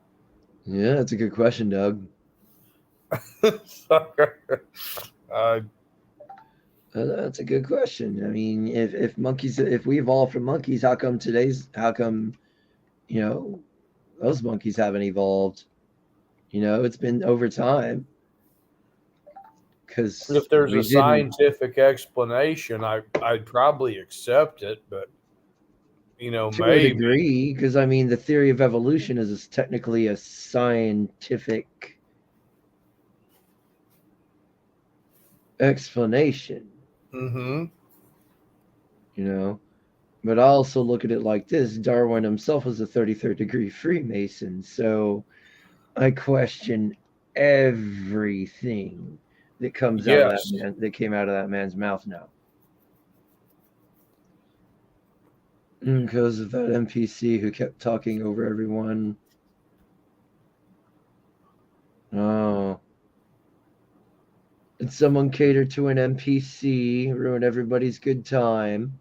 Yeah, that's a good question, Doug. uh, That's a good question. I mean, if monkeys, if we evolved from monkeys, how come those monkeys haven't evolved? It's been over time. Because if there's we a didn't, scientific explanation, I'd probably accept it, but to a maybe. degree, because I mean, the theory of evolution is technically a scientific explanation, Mm-hmm. But I also look at it like this: Darwin himself was a 33rd degree Freemason, so I question everything that comes out of that Yes. man that came out of that man's mouth now. Because of that NPC who kept talking over everyone. Oh. Did someone cater to an NPC, ruin everybody's good time?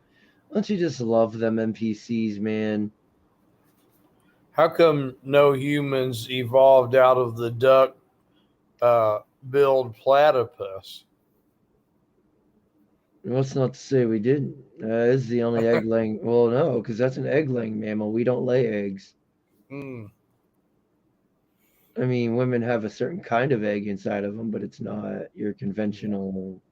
Don't you just love them NPCs, man? How come no humans evolved out of the duck billed platypus? What's not to say we didn't? It's the only egg laying. Well, no, because that's an egg laying mammal. We don't lay eggs. Mm. I mean, women have a certain kind of egg inside of them, but it's not your conventional.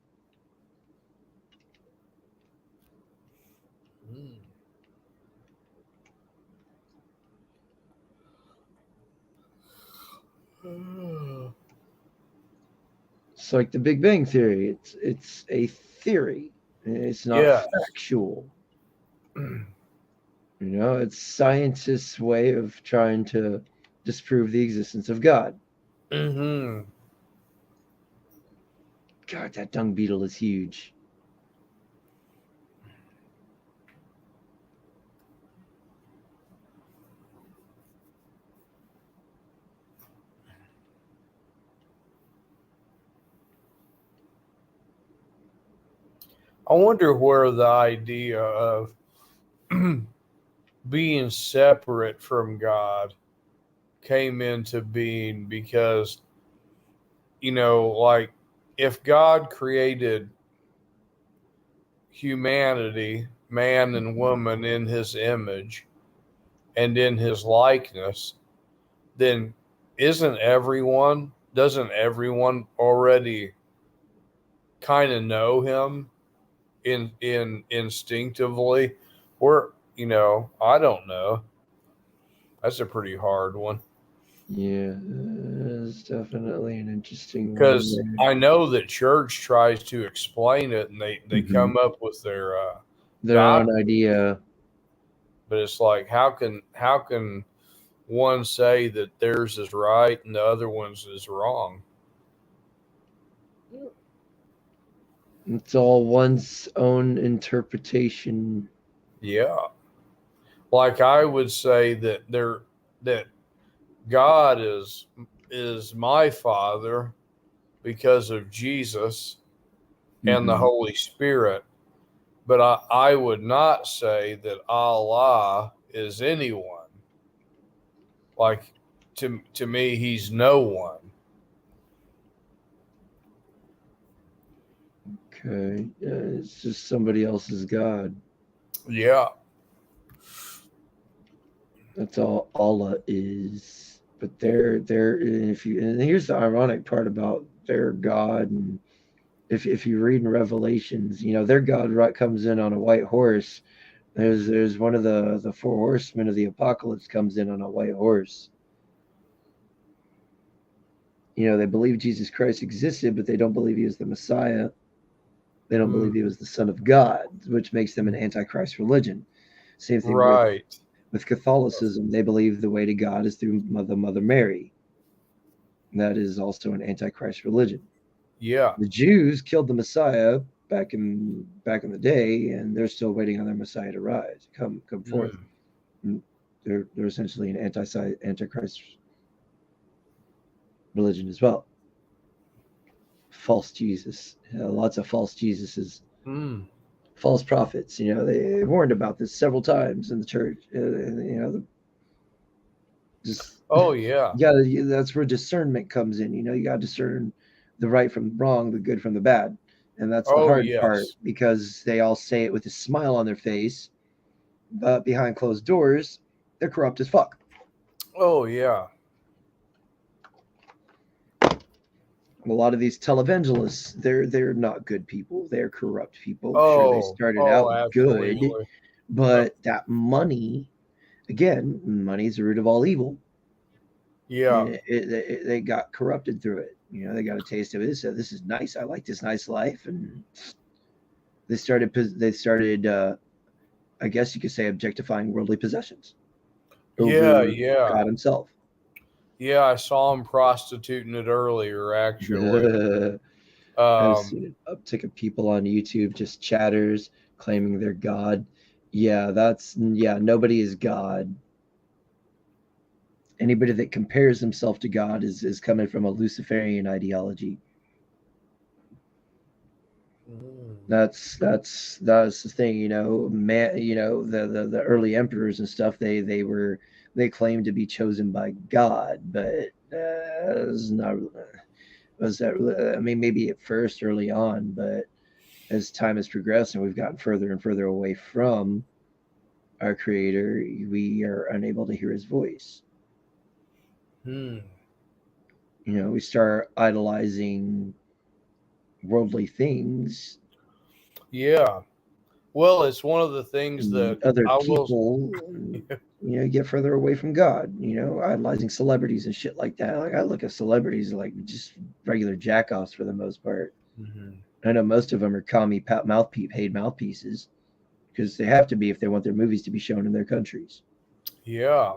Mm. It's like the Big Bang Theory. It's a theory. It's not Yes. factual. It's scientists' way of trying to disprove the existence of God. Mm-hmm. God, that dung beetle is huge. I wonder where the idea of being separate from God came into being, because like, if God created humanity, man and woman, in his image and in his likeness, then doesn't everyone already kind of know him in instinctively? Or I don't know. That's a pretty hard one. Yeah, it's definitely an interesting Because one. I know that church tries to explain it, and they Mhm. come up with their Own doctrine, idea. but it's like, how can one say that theirs is right and the other one's is wrong? It's all one's own interpretation. Yeah, like I would say that God is my Father because of Jesus and the Mhm. Holy Spirit. But I would not say that Allah is anyone. Like to me, he's no one. Okay. Yeah, it's just somebody else's God. Yeah. That's all Allah is. But they're and here's the ironic part about their God, and if you read in Revelations, their God comes in on a white horse. There's one of the four horsemen of the apocalypse comes in on a white horse. They believe Jesus Christ existed, but they don't believe he was the Messiah. They don't believe he was the Son of God, which makes them an antichrist religion. Same thing Right. with Catholicism. They believe the way to God is through Mother Mary. That is also an antichrist religion. Yeah. The Jews killed the Messiah back in the day, and they're still waiting on their Messiah to rise, come forth. They're essentially an antichrist religion as well. False Jesus, lots of false Jesuses, false prophets. They warned about this several times in the church. Just Oh yeah. That's where discernment comes in. You got to discern the right from the wrong, the good from the bad. And that's the hard part, because they all say it with a smile on their face, but behind closed doors, they're corrupt as fuck. Oh yeah. A lot of these televangelists, they're not good people. They're corrupt people. Oh, sure, they started out absolutely. good, but that money, again, money's the root of all evil. Yeah. They got corrupted through it. They got a taste of it. They said, "This is nice. I like this nice life," and they started. I guess you could say, objectifying worldly possessions over God Himself. Yeah, I saw him prostituting it earlier, actually. I've seen an uptick of people on YouTube, just chatters claiming they're God. Nobody is God. Anybody that compares himself to God is coming from a Luciferian ideology. That's the thing, man. The early emperors and stuff. They claimed to be chosen by God, but it's not. Was that? I mean, maybe at first, early on, but as time has progressed and we've gotten further and further away from our Creator, we are unable to hear His voice. We start idolizing worldly things. Yeah. Well, it's one of the things that other people, get further away from God. Idolizing celebrities and shit like that. Like, I look at celebrities like just regular jackoffs for the most part. I know most of them are commie paid mouthpieces, because they have to be if they want their movies to be shown in their countries. Yeah.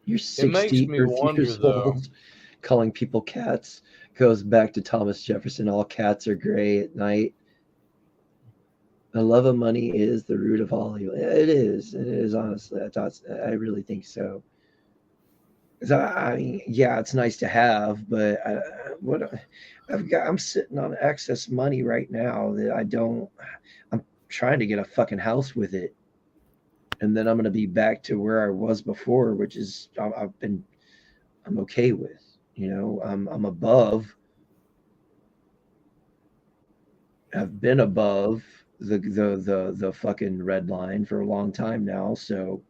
You're 60 years old, calling people cats. Goes back to Thomas Jefferson. All cats are gray at night. The love of money is the root of all evil. It is, honestly. I really think so. I mean, yeah, it's nice to have, but I'm sitting on excess money right now that I'm trying to get a fucking house with it. And then I'm going to be back to where I was before, which is I'm okay with. I'm above. I've been above the fucking red line for a long time now, so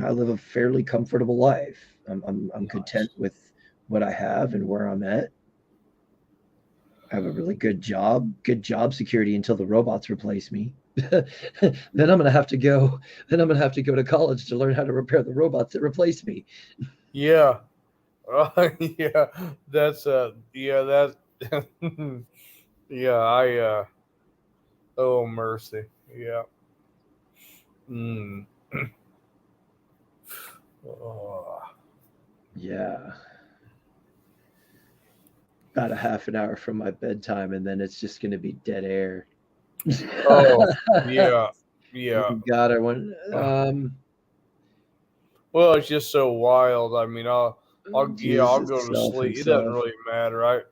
I live a fairly comfortable life. I'm content with what I have and where I'm at. I have a really good job security until the robots replace me. Then I'm gonna have to go to college to learn how to repair the robots that replace me. Yeah. Yeah. That's yeah, oh mercy. Yeah. Yeah. About a half an hour from my bedtime, and then it's just gonna be dead air. Oh yeah. Yeah. God, I want Well, it's just so wild. I mean, I'll go Jesus to self sleep. It doesn't himself. really matter.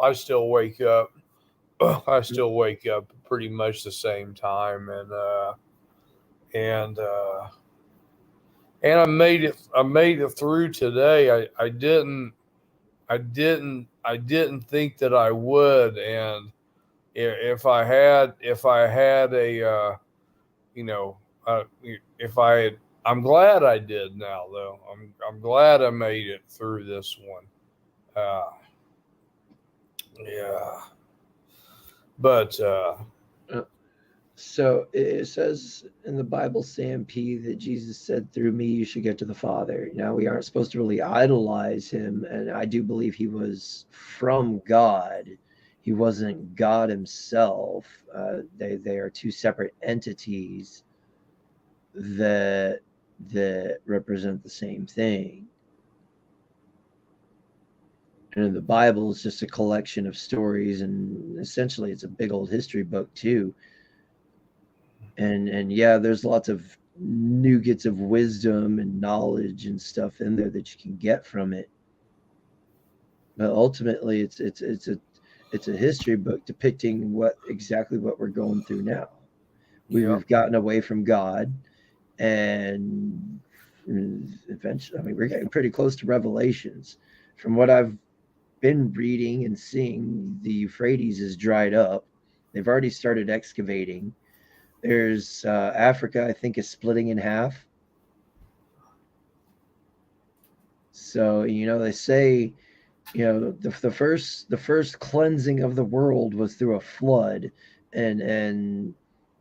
I still wake up. I still wake up pretty much the same time, and I made it. I made it through today. I didn't think that I would, and if I had a you know, if I had, I'm glad I did now though. I'm glad I made it through this one. Yeah, but So it says in the Bible, Sam P, that Jesus said, "Through me you should get to the Father." Now we aren't supposed to really idolize him, and I do believe he was from God. He wasn't God himself. They are two separate entities that represent the same thing. And the Bible is just a collection of stories, and essentially it's a big old history book too. And yeah, there's lots of nuggets of wisdom and knowledge and stuff in there that you can get from it. But ultimately, it's a history book depicting exactly what we're going through now. We've gotten away from God, and eventually, I mean, we're getting pretty close to Revelations. From what I've been reading and seeing, the Euphrates is dried up. They've already started excavating. There's Africa, I think, is splitting in half. So, they say, the first cleansing of the world was through a flood, and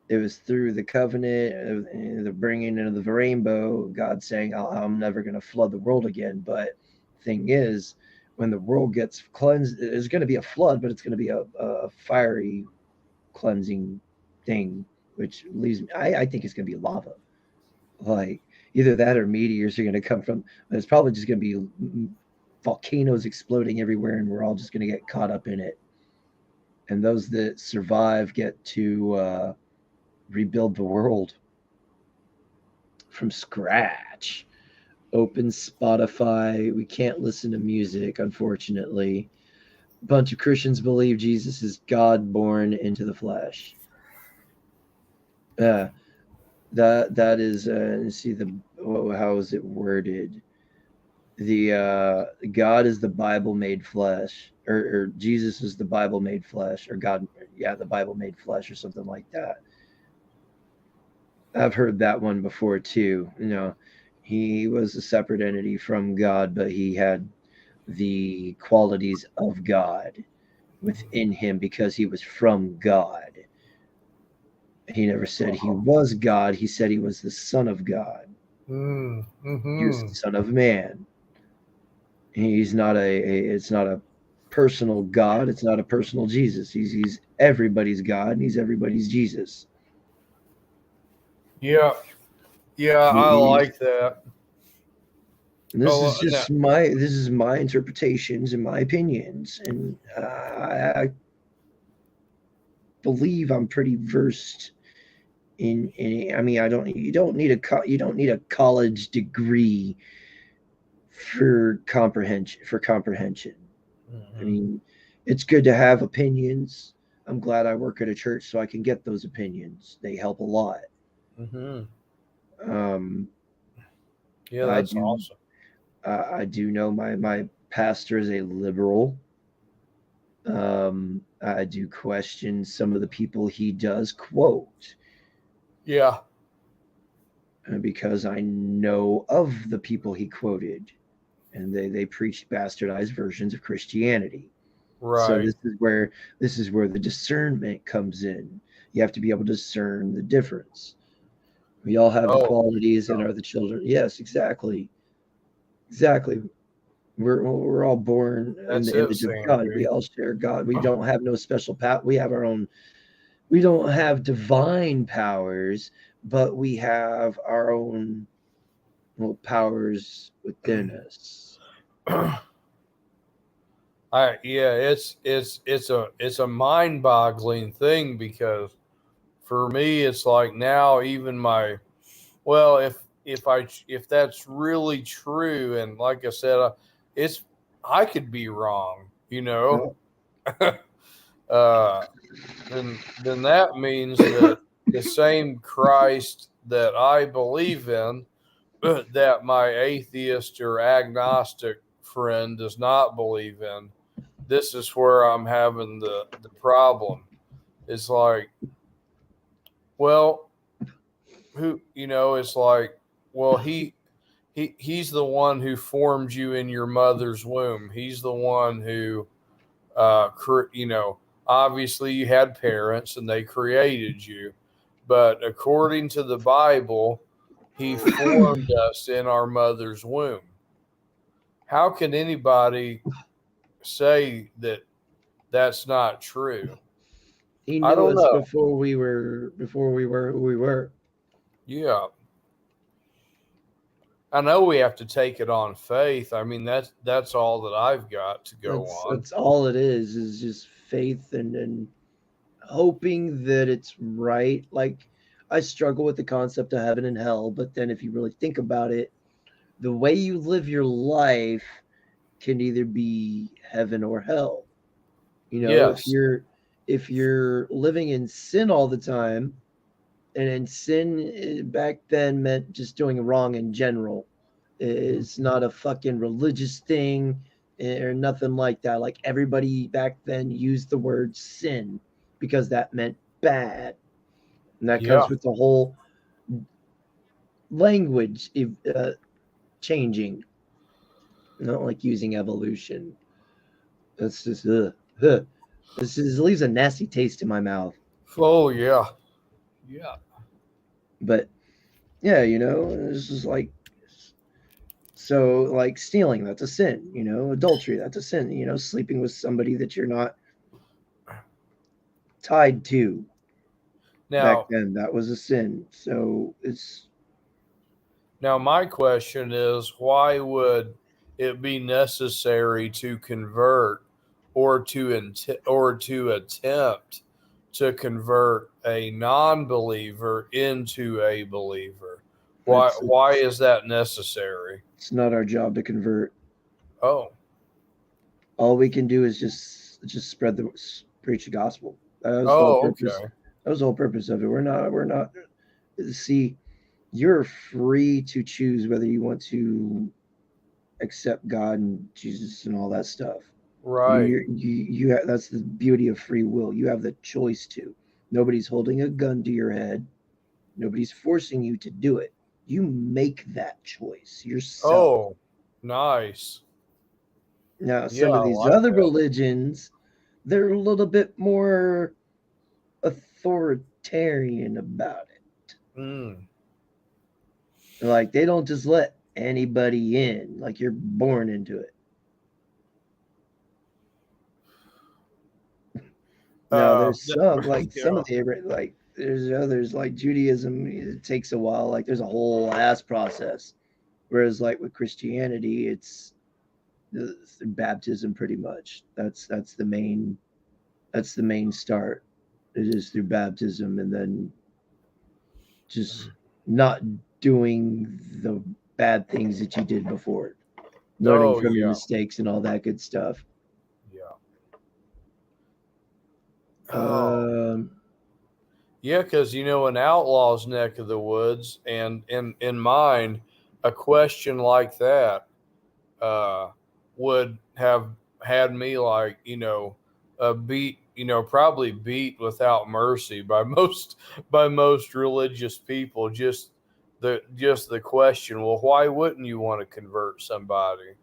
it was through the covenant, the bringing of the rainbow, God saying, I'm never going to flood the world again. But thing is, when the world gets cleansed, there's going to be a flood, but it's going to be a fiery cleansing thing, which leaves me, I think it's going to be lava. Like, either that or meteors are going to come from, it's probably just going to be volcanoes exploding everywhere, and we're all just going to get caught up in it. And those that survive get to rebuild the world from scratch. Open Spotify. We can't listen to music, unfortunately. A bunch of Christians believe Jesus is God born into the flesh. That is see how is it worded? The God is the Bible made flesh, or Jesus is the Bible made flesh, or God, the Bible made flesh, or something like that. I've heard that one before too. He was a separate entity from God, but he had the qualities of God within him because he was from God. He never said he was God. He said he was the Son of God. Mm-hmm. He was the Son of Man. He's not it's not a personal God. It's not a personal Jesus. He's everybody's God, and he's everybody's Jesus. Yeah, I like that. And this is just my interpretations and my opinions, and I believe I'm pretty versed in. I mean, you don't need a college degree for comprehension. Mm-hmm. I mean, it's good to have opinions. I'm glad I work at a church so I can get those opinions. They help a lot. Mm-hmm. Yeah, that's awesome. I do know my pastor is a liberal. I do question some of the people he does quote. Yeah. Because I know of the people he quoted, and they preach bastardized versions of Christianity. Right. So this is where the discernment comes in. You have to be able to discern the difference. We all have the qualities and are the children. Yes, exactly. We're all born in the image of God. We all share God. We don't have no special power. We have our own. We don't have divine powers, but we have our own powers within us. It's a mind-boggling thing, because for me it's like now even if if that's really true, and like I said, I could be wrong, you know. Then that means that the same Christ that I believe in, that my atheist or agnostic friend does not believe in. This is where I'm having the problem. It's like, well, it's like, well, he's the one who formed you in your mother's womb. He's the one who, obviously you had parents and they created you, but according to the Bible, he formed us in our mother's womb. How can anybody say that that's not true? He I knew don't us know. before we were who we were. Yeah. I know we have to take it on faith. I mean, that's all that I've got to go on. That's all it is just faith and hoping that it's right. Like, I struggle with the concept of heaven and hell, but then if you really think about it, the way you live your life can either be heaven or hell. Yes. If you're living in sin all the time, and sin back then meant just doing wrong in general. It's not a fucking religious thing or nothing like that. Like, everybody back then used the word sin because that meant bad. And that comes with the whole language changing. Not like using evolution. That's just This leaves a nasty taste in my mouth. Oh yeah. Yeah. But yeah, it's just like, so like stealing, that's a sin, adultery, that's a sin, sleeping with somebody that you're not tied to. Now, back then, that was a sin. So it's. Now my question is, why would it be necessary to convert or to attempt to convert a non-believer into a believer? Why is that necessary? It's not our job to convert. Oh. All we can do is just preach the gospel. That was the whole purpose. Okay. That was the whole purpose of it. We're not. See, you're free to choose whether you want to accept God and Jesus and all that stuff. Right. You that's the beauty of free will. You have the choice to. Nobody's holding a gun to your head. Nobody's forcing you to do it. You make that choice yourself. Oh, nice. Now, some of these other religions, they're a little bit more authoritarian about it. Like, they don't just let anybody in. Like, you're born into it. Now, there's some, like, some of the, like, there's others, like Judaism, it takes a while. Like, there's a whole ass process. Whereas, like, with Christianity, it's baptism pretty much. That's the main start. It is through baptism, and then just not doing the bad things that you did before. Learning from your mistakes and all that good stuff. Yeah, because in Outlaw's neck of the woods, and in mine, a question like that would have had me like probably beat without mercy by most religious people. Just the question, well, why wouldn't you want to convert somebody?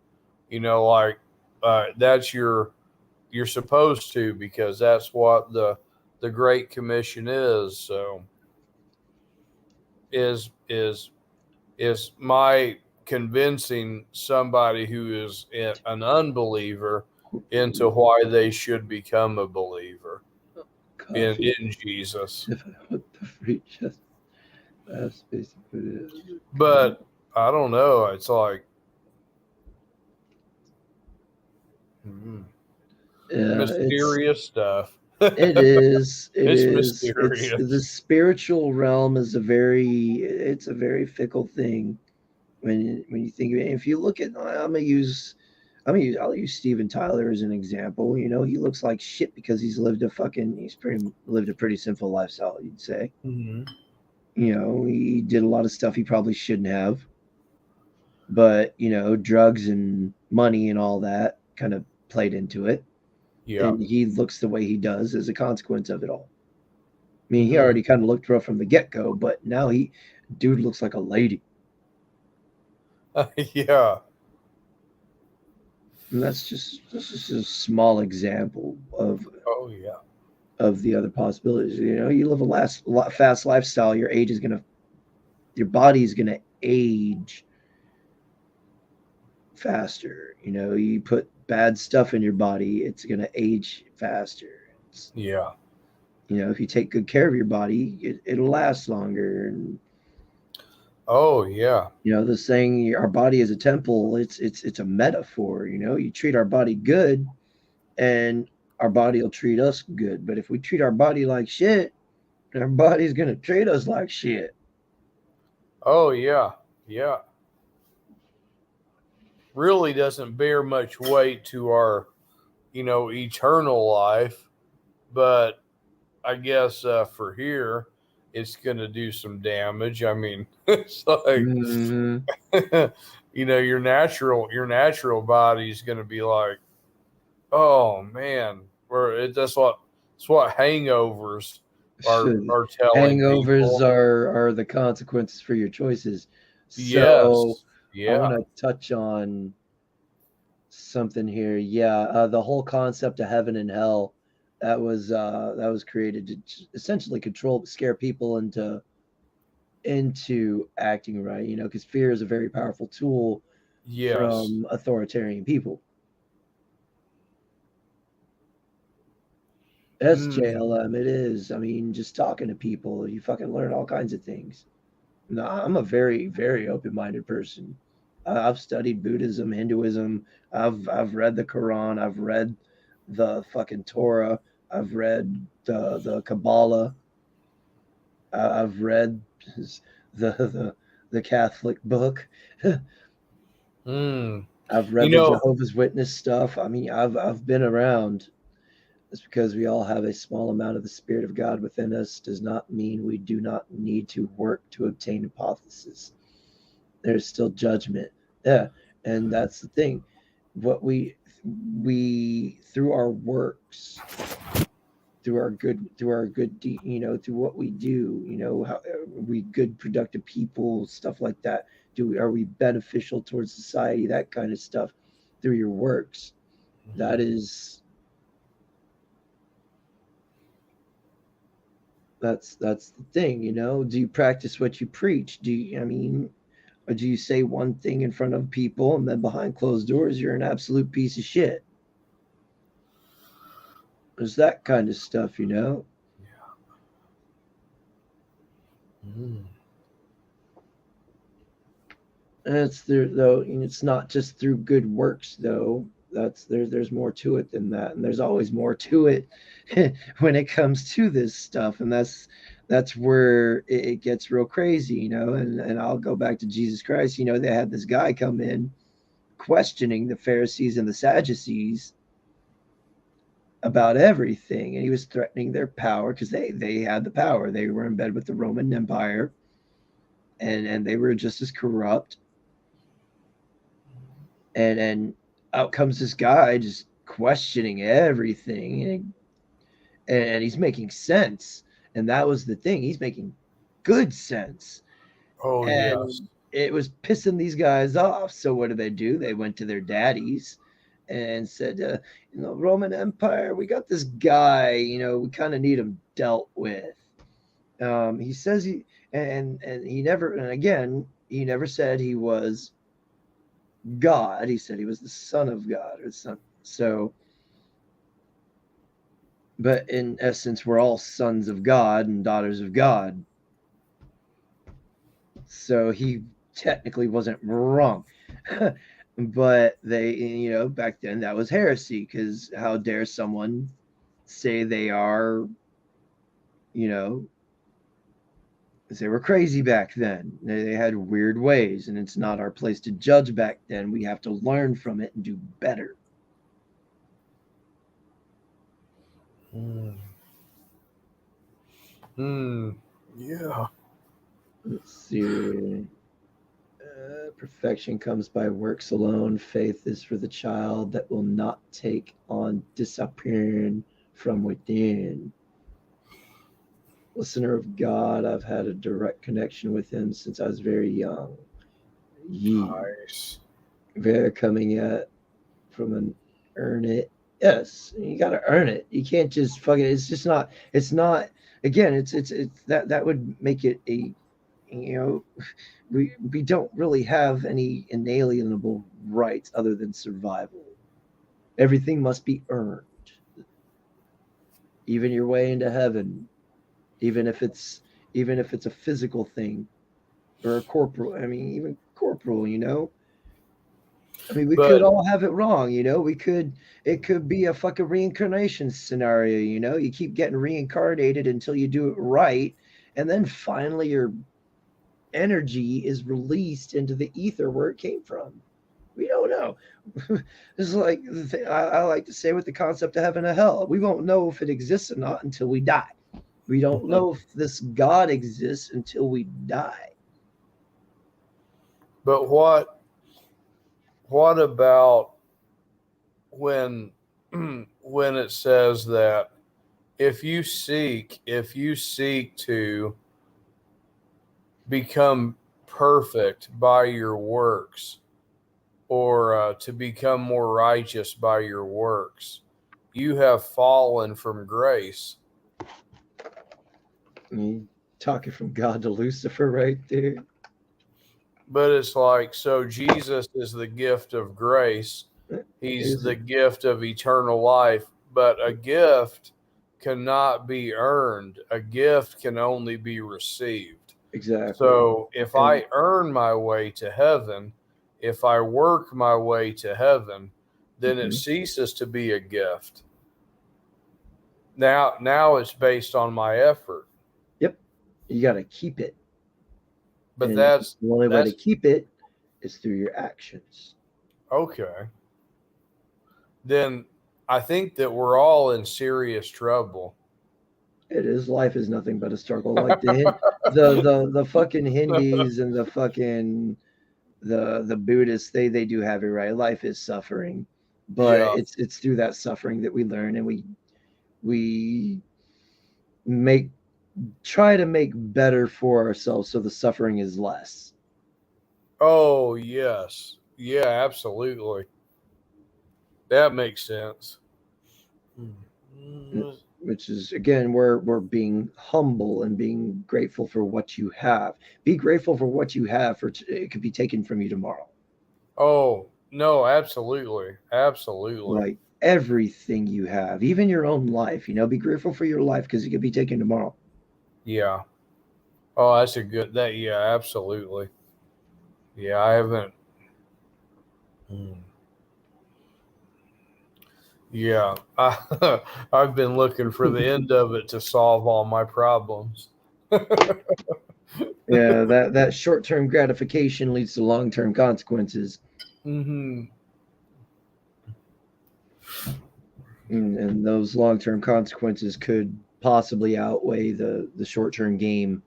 That's you're supposed to, because that's what the Great Commission is. So is my convincing somebody who is an unbeliever into why they should become a believer in Jesus. What the freak? That's basically it. But I don't know. It's like mysterious stuff. It is. It It's is. It's mysterious. the spiritual realm is it's a very fickle thing when you think of it. If you look at, I'll use Steven Tyler as an example. You know, he looks like shit because lived a pretty simple lifestyle, you'd say. Mhm. You know, he did a lot of stuff he probably shouldn't have, but you know, drugs and money and all that kind of played into it, Yeah. and he looks the way he does as a consequence of it all. I mean, he Mhm. already kind of looked rough from the get go, but now dude looks like a lady. Yeah. And this is a small example Oh yeah. of the other possibilities. You know, you live fast lifestyle, your body is gonna age faster. You know, you put bad stuff in your body, it's gonna age faster. Yeah. You know, if you take good care of your body, it'll last longer. And Oh yeah. you know, the saying our body is a temple, it's a metaphor. You know, you treat our body good and our body will treat us good. But if we treat our body like shit, our body's gonna treat us like shit. Oh yeah. Yeah. Really doesn't bear much weight to our, eternal life, but I guess for here, it's going to do some damage. I mean, it's like, Mm-hmm. your natural body is going to be like, oh man, that's what hangovers are telling Hangovers people. are the consequences for your choices. So Yes, I want yeah, to touch on something here. Yeah, the whole concept of heaven and hell that was created to essentially scare people into acting right. You know, because fear is a very powerful tool yes, from authoritarian people. That's mm, JLM. It is. I mean, just talking to people, you fucking learn all kinds of things. No, I'm a very, very open-minded person. I've studied Buddhism, Hinduism. I've read the Quran. I've read the fucking Torah. I've read the Kabbalah. I've read the Catholic book. mm. I've You read the know, Jehovah's Witness stuff. I mean, I've been around. It's because we all have a small amount of the Spirit of God within us does not mean we do not need to work to obtain hypothesis. There's still judgment. Yeah, and that's the thing. What we through our works, through our good deed, you know, through what we do, you know, how are we good productive people, stuff like that. Are we beneficial towards society, that kind of stuff through your works. That is that's the thing, you know. Do you practice what you preach? I mean, or do you say one thing in front of people and then behind closed doors you're an absolute piece of shit? There's that kind of stuff, you know. mm. And it's there though, and it's not just through good works though. There's more to it than that, and there's always more to it when it comes to this stuff, and that's where it gets real crazy, you know. And I'll go back to Jesus Christ. You know, they had this guy come in questioning the Pharisees and the Sadducees about everything, and he was threatening their power because they had the power. They were in bed with the Roman Empire, and they were just as corrupt. And out comes this guy just questioning everything, and he's making sense. And that was the thing, he's making good sense, Oh yes, and it was pissing these guys off. So what do? They went to their daddies and said, you know, Roman Empire, we got this guy, you know, we kind of need him dealt with. He says and he never, and again, he never said he was God. He said he was the son of God or something. So, but in essence, we're all sons of God and daughters of God. So he technically wasn't wrong. But they, you know, back then that was heresy because how dare someone say they are, you know, they were crazy back then. They had weird ways, and it's not our place to judge back then. We have to learn from it and do better. Yeah. Let's see. Perfection comes by works alone. Faith is for the child that will not take on disappearing from within. Listener of God, I've had a direct connection with him since I was very young. Nice. They're coming at from an earn it. Yes, you got to earn it. You can't just fucking. It's just not. It's not. Again, it's that would make it a, you know, we don't really have any inalienable rights other than survival. Everything must be earned. Even your way into heaven, even if it's a physical thing or a corporal. I mean, even corporal, you know. I mean, we could all have it wrong, you know. It could be a fucking reincarnation scenario, you know. You keep getting reincarnated until you do it right, and then finally your energy is released into the ether where it came from. We don't know. This is like I like to say with the concept of heaven and hell. We won't know if it exists or not until we die. We don't know if this God exists until we die. But what about when it says that if you seek to become perfect by your works, or to become more righteous by your works, you have fallen from grace? You talking from God to Lucifer right there. But it's like, so Jesus is the gift of grace. He's the gift of eternal life. But a gift cannot be earned. A gift can only be received. Exactly. So if I earn my way to heaven, if I work my way to heaven, then it ceases to be a gift. Now it's based on my effort. Yep. You got to keep it. But and that's the only way to keep it is through your actions. Okay. Then I think that we're all in serious trouble. It is. Life is nothing but a struggle. Like the fucking Hindus and the fucking the Buddhists, they do have it right. Life is suffering, but it's through that suffering that we learn, and we try to make better for ourselves so the suffering is less. Oh, yes. Yeah, absolutely. That makes sense. Which is, again, we're being humble and being grateful for what you have. Be grateful for what you have, for it could be taken from you tomorrow. Oh, no, absolutely. Absolutely. Like everything you have, even your own life, you know, be grateful for your life because it could be taken tomorrow. Yeah. Oh, that's a good, yeah, absolutely. Yeah, I haven't. Yeah, I've been looking for the end of it to solve all my problems. Yeah, that short-term gratification leads to long-term consequences. Mm-hmm. And those long-term consequences could possibly outweigh the short-term game.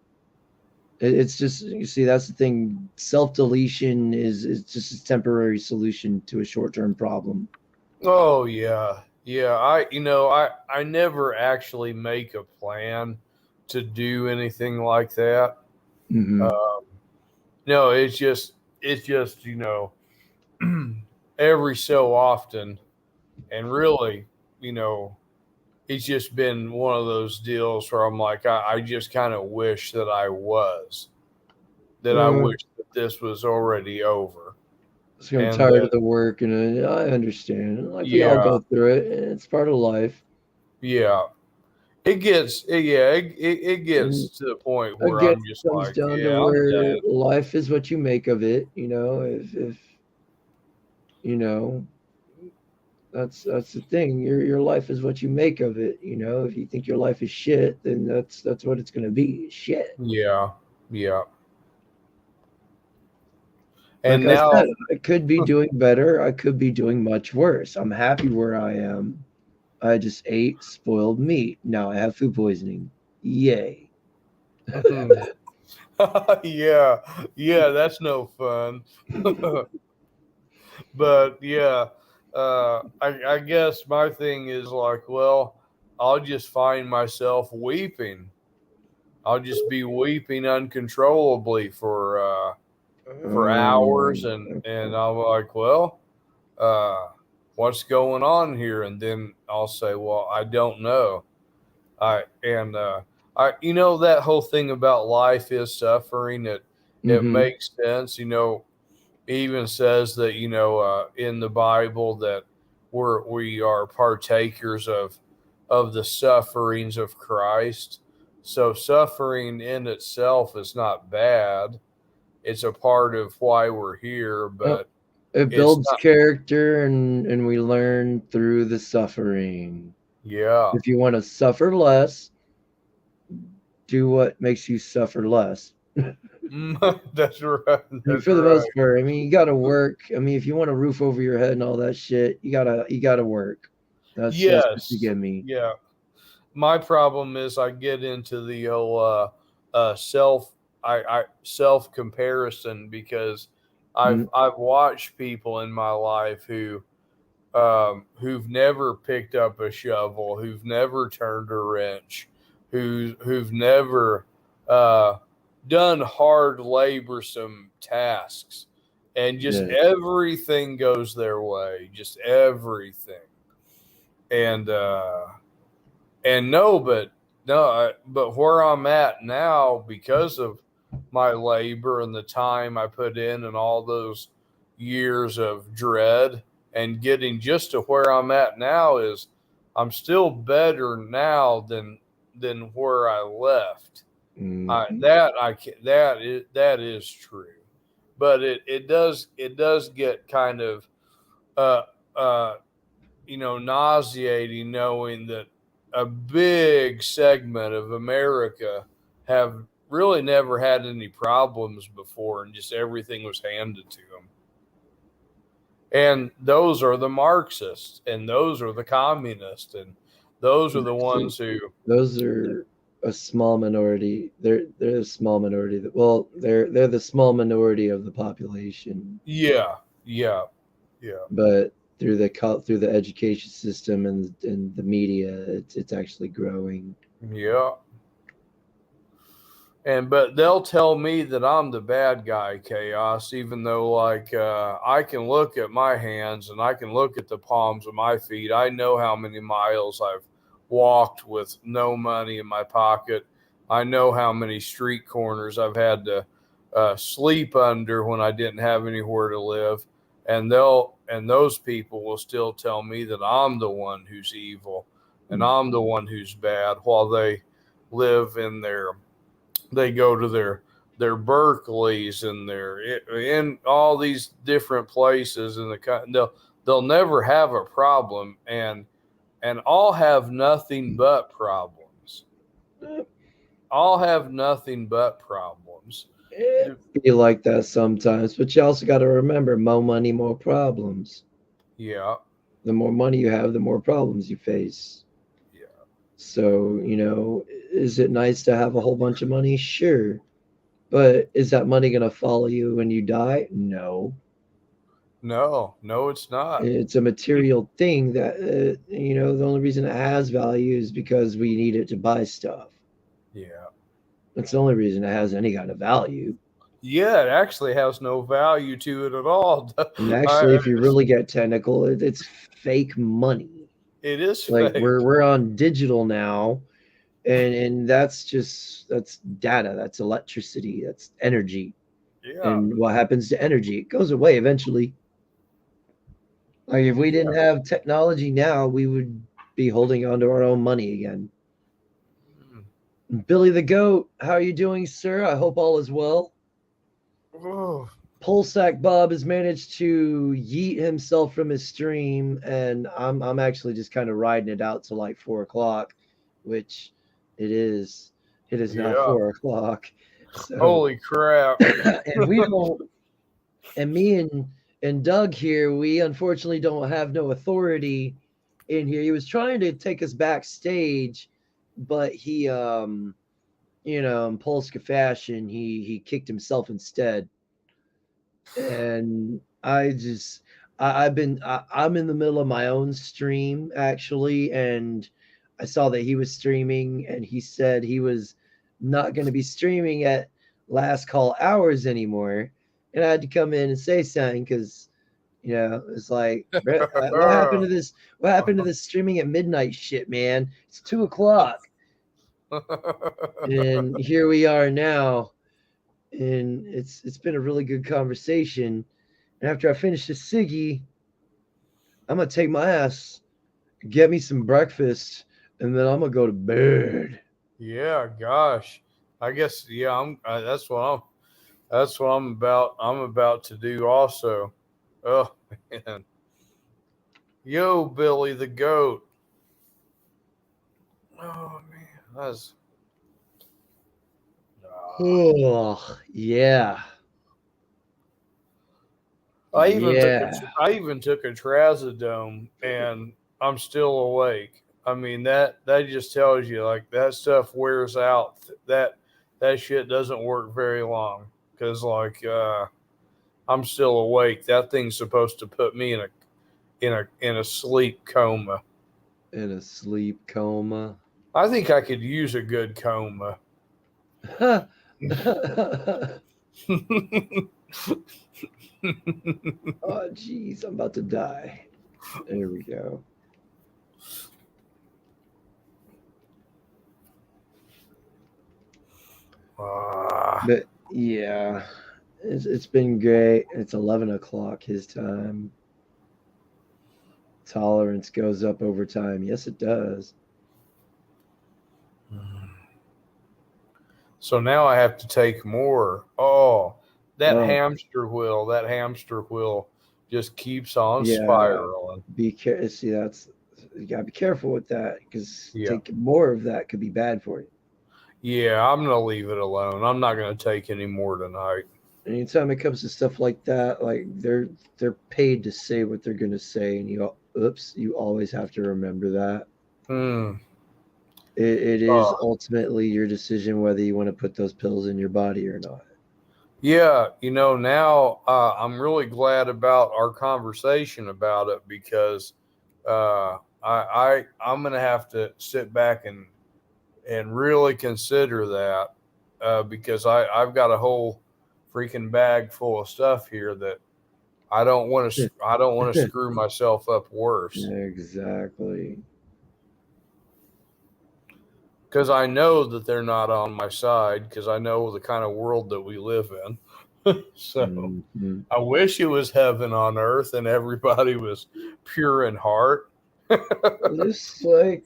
It's just, you see, that's the thing. Self-deletion is just a temporary solution to a short-term problem. Oh yeah. I never actually make a plan to do anything like that. Mm-hmm. No, it's just every so often, and really, it's just been one of those deals where I'm like, I just kind of wish that I wish that this was already over. So I'm tired of the work, and I understand. Like, we all go through it, and it's part of life. Yeah. It gets to the point where I'm just like, down to where life is what you make of it. You know, if That's the thing. Your life is what you make of it. You know, if you think your life is shit, then that's what it's gonna be. Shit. Yeah. Yeah. Like And I now, said, I could be doing better. I could be doing much worse. I'm happy where I am. I just ate spoiled meat. Now I have food poisoning. Yay. yeah, yeah, that's no fun. But yeah, I guess my thing is like, well, I'll just find myself weeping. I'll just be weeping uncontrollably for hours, and I'm like, well, uh, what's going on here? And then I'll say, well, I don't know. I that whole thing about life is suffering. It Mm-hmm. makes sense. It even says that in the Bible that we are partakers of the sufferings of Christ. So suffering in itself is not bad. It's a part of why we're here, Yep. but It it's builds not. character and we learn through the suffering. Yeah, If you want to suffer less, do what makes you suffer less. that's right. That's For the right. most part, I mean, you got to work. I mean, if you want a roof over your head and all that shit, you gotta work. That's what you Yes. give me. Yeah. My problem is I get into the whole self I self comparison because Mm, I've watched people in my life who've never picked up a shovel, who've never turned a wrench, who've never uh, done hard laborsome tasks, and just yeah. everything goes their way, just everything, and no, but where I'm at now, because of my labor and the time I put in and all those years of dread and getting just to where I'm at now is I'm still better now than where I left. Mhm. That is true, but it does get kind of uh uh nauseating knowing that a big segment of America have really never had any problems before and just everything was handed to them. And those are the Marxists and those are the communists and those are the See, ones who, those are a small minority. They're a small minority. Well, they're the small minority of the population, yeah, yeah, yeah, but through the education system and the media, it's actually growing. yeah. But they'll tell me that I'm the bad guy, Chaos, even though like I can look at my hands and I can look at the palms of my feet. I know how many miles I've walked with no money in my pocket. I know how many street corners I've had to sleep under when I didn't have anywhere to live. And those people will still tell me that I'm the one who's evil and I'm the one who's bad while live in their they go to their Berkeleys and their in all these different places in the country. They'll never have a problem, and all have nothing but problems. All have nothing but problems. It be like that sometimes, but you also got to remember, more money, more problems. Yeah, The more money you have, the more problems you face. yeah. So, is it nice to have a whole bunch of money? Sure. But is that money going to follow you when you die? No. No, no, it's not. It's a material thing that, the only reason it has value is because we need it to buy stuff. Yeah, That's the only reason it has any kind of value. yeah. It actually has no value to it at all. And actually, if you really get technical, it's fake money. It is Like fake. we're on digital now, and that's data, that's electricity, that's energy. Yeah, And what happens to energy? It goes away eventually. Like if we didn't yeah. have technology now, we would be holding on to our own money again. Billy the Goat, how are you doing, sir? I hope all is well. Oh, Polsack Bob has managed to yeet himself from his stream, and I'm actually just kind of riding it out to like 4 o'clock, which it is. It is now Yeah. 4 o'clock. So Holy crap. and we don't, and me and Doug here, we unfortunately don't have no authority in here. He was trying to take us backstage, but he in Polska fashion, he kicked himself instead. And I'm in the middle of my own stream actually, and I saw that he was streaming, and he said he was not going to be streaming at last call hours anymore, and I had to come in and say something because it's like, what happened to this? What happened to this streaming at midnight shit, man? It's 2 o'clock, and here we are now, and it's been a really good conversation. And after I finish this ciggy, I'm gonna take my ass, get me some breakfast, and then I'm gonna go to bed. Yeah, gosh. I guess that's what I'm about. I'm about to do also. Oh man. Yo, Billy the goat. Oh man, that's Oh yeah. I even took a trazodone and I'm still awake. I mean that just tells you like that stuff wears out. That shit doesn't work very long because like I'm still awake. That thing's supposed to put me in a sleep coma. In a sleep coma. I think I could use a good coma. Oh jeez, I'm about to die. There we go. But yeah, it's been great. It's 11 o'clock his time. Tolerance goes up over time. Yes, it does. So now I have to take more. Oh, that hamster wheel just keeps on spiraling. Be careful. See, you gotta be careful with that because Yeah. taking more of that could be bad for you. Yeah, I'm gonna leave it alone. I'm not gonna take any more tonight. Anytime it comes to stuff like that, like they're paid to say what they're gonna say, and you always have to remember that. It is ultimately your decision whether you want to put those pills in your body or not. Yeah, now I'm really glad about our conversation about it because I'm gonna have to sit back and really consider that because I've got a whole freaking bag full of stuff here that I don't want to screw myself up worse. Exactly. Because I know that they're not on my side because I know the kind of world that we live in. So I wish it was heaven on earth and everybody was pure in heart. Just like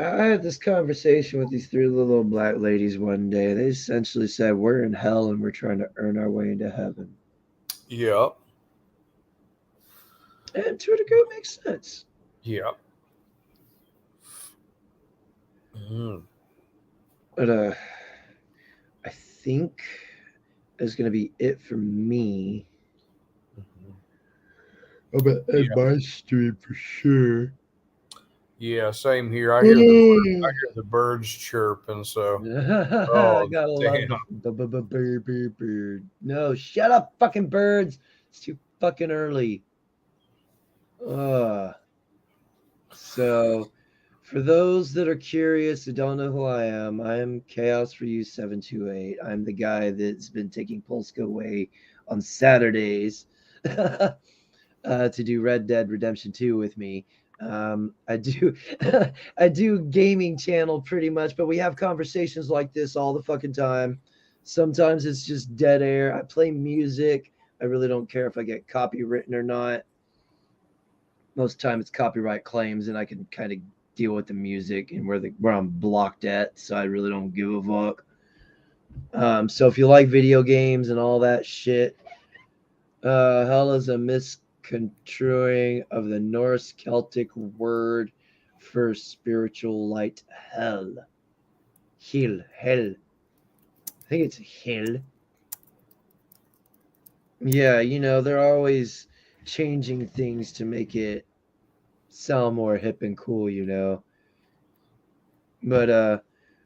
I had this conversation with these 3 little black ladies one day. They essentially said we're in hell and we're trying to earn our way into heaven. Yeah. And to a degree, it makes sense. Yeah. But I think is going to be it for me. I'm going to end my stream for sure. Yeah, same here. I hear the birds chirping. So, I gotta love the bird. No, shut up, fucking birds! It's too fucking early. So, for those that are curious who don't know who I am Chaos for You 728. I'm the guy that's been taking Polska away on Saturdays to do Red Dead Redemption 2 with me. I do gaming channel pretty much, but we have conversations like this all the fucking time. Sometimes it's just dead air. I play music. I really don't care if I get copywritten or not. Most time it's copyright claims, and I can kind of deal with the music and where I'm blocked at, so I really don't give a fuck. So if you like video games and all that shit, Hell is a misconstruing of the Norse Celtic word for spiritual light. Hell. Hell. I think it's hell. Yeah, they're always changing things to make it sound more hip and cool. But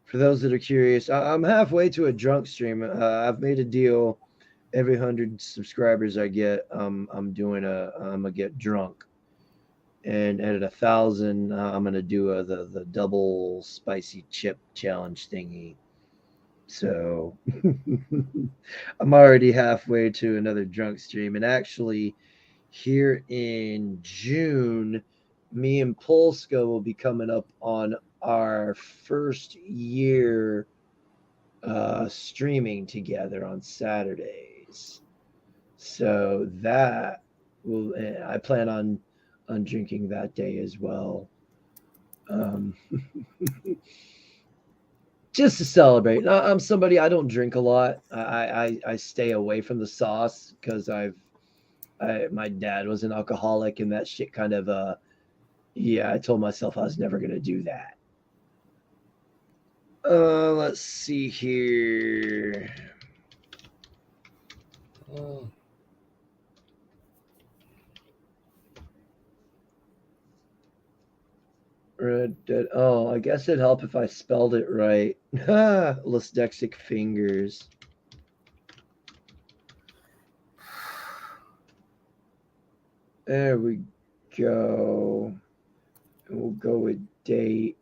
for those that are curious, I'm halfway to a drunk stream. I've made a deal. Every 100 subscribers I get, I'm gonna get drunk, and at 1,000, I'm gonna do the double spicy chip challenge thingy. So I'm already halfway to another drunk stream, and actually, here in June, me and Polska will be coming up on our first year streaming together on Saturdays. So that will I plan on drinking that day as well. Um, just to celebrate. I'm somebody, I don't drink a lot. I stay away from the sauce because my dad was an alcoholic, and that shit kind of yeah, I told myself I was never gonna do that. Let's see here. Red Dead. Oh, I guess it'd help if I spelled it right. Lisdexic fingers. There we go. And we'll go with date.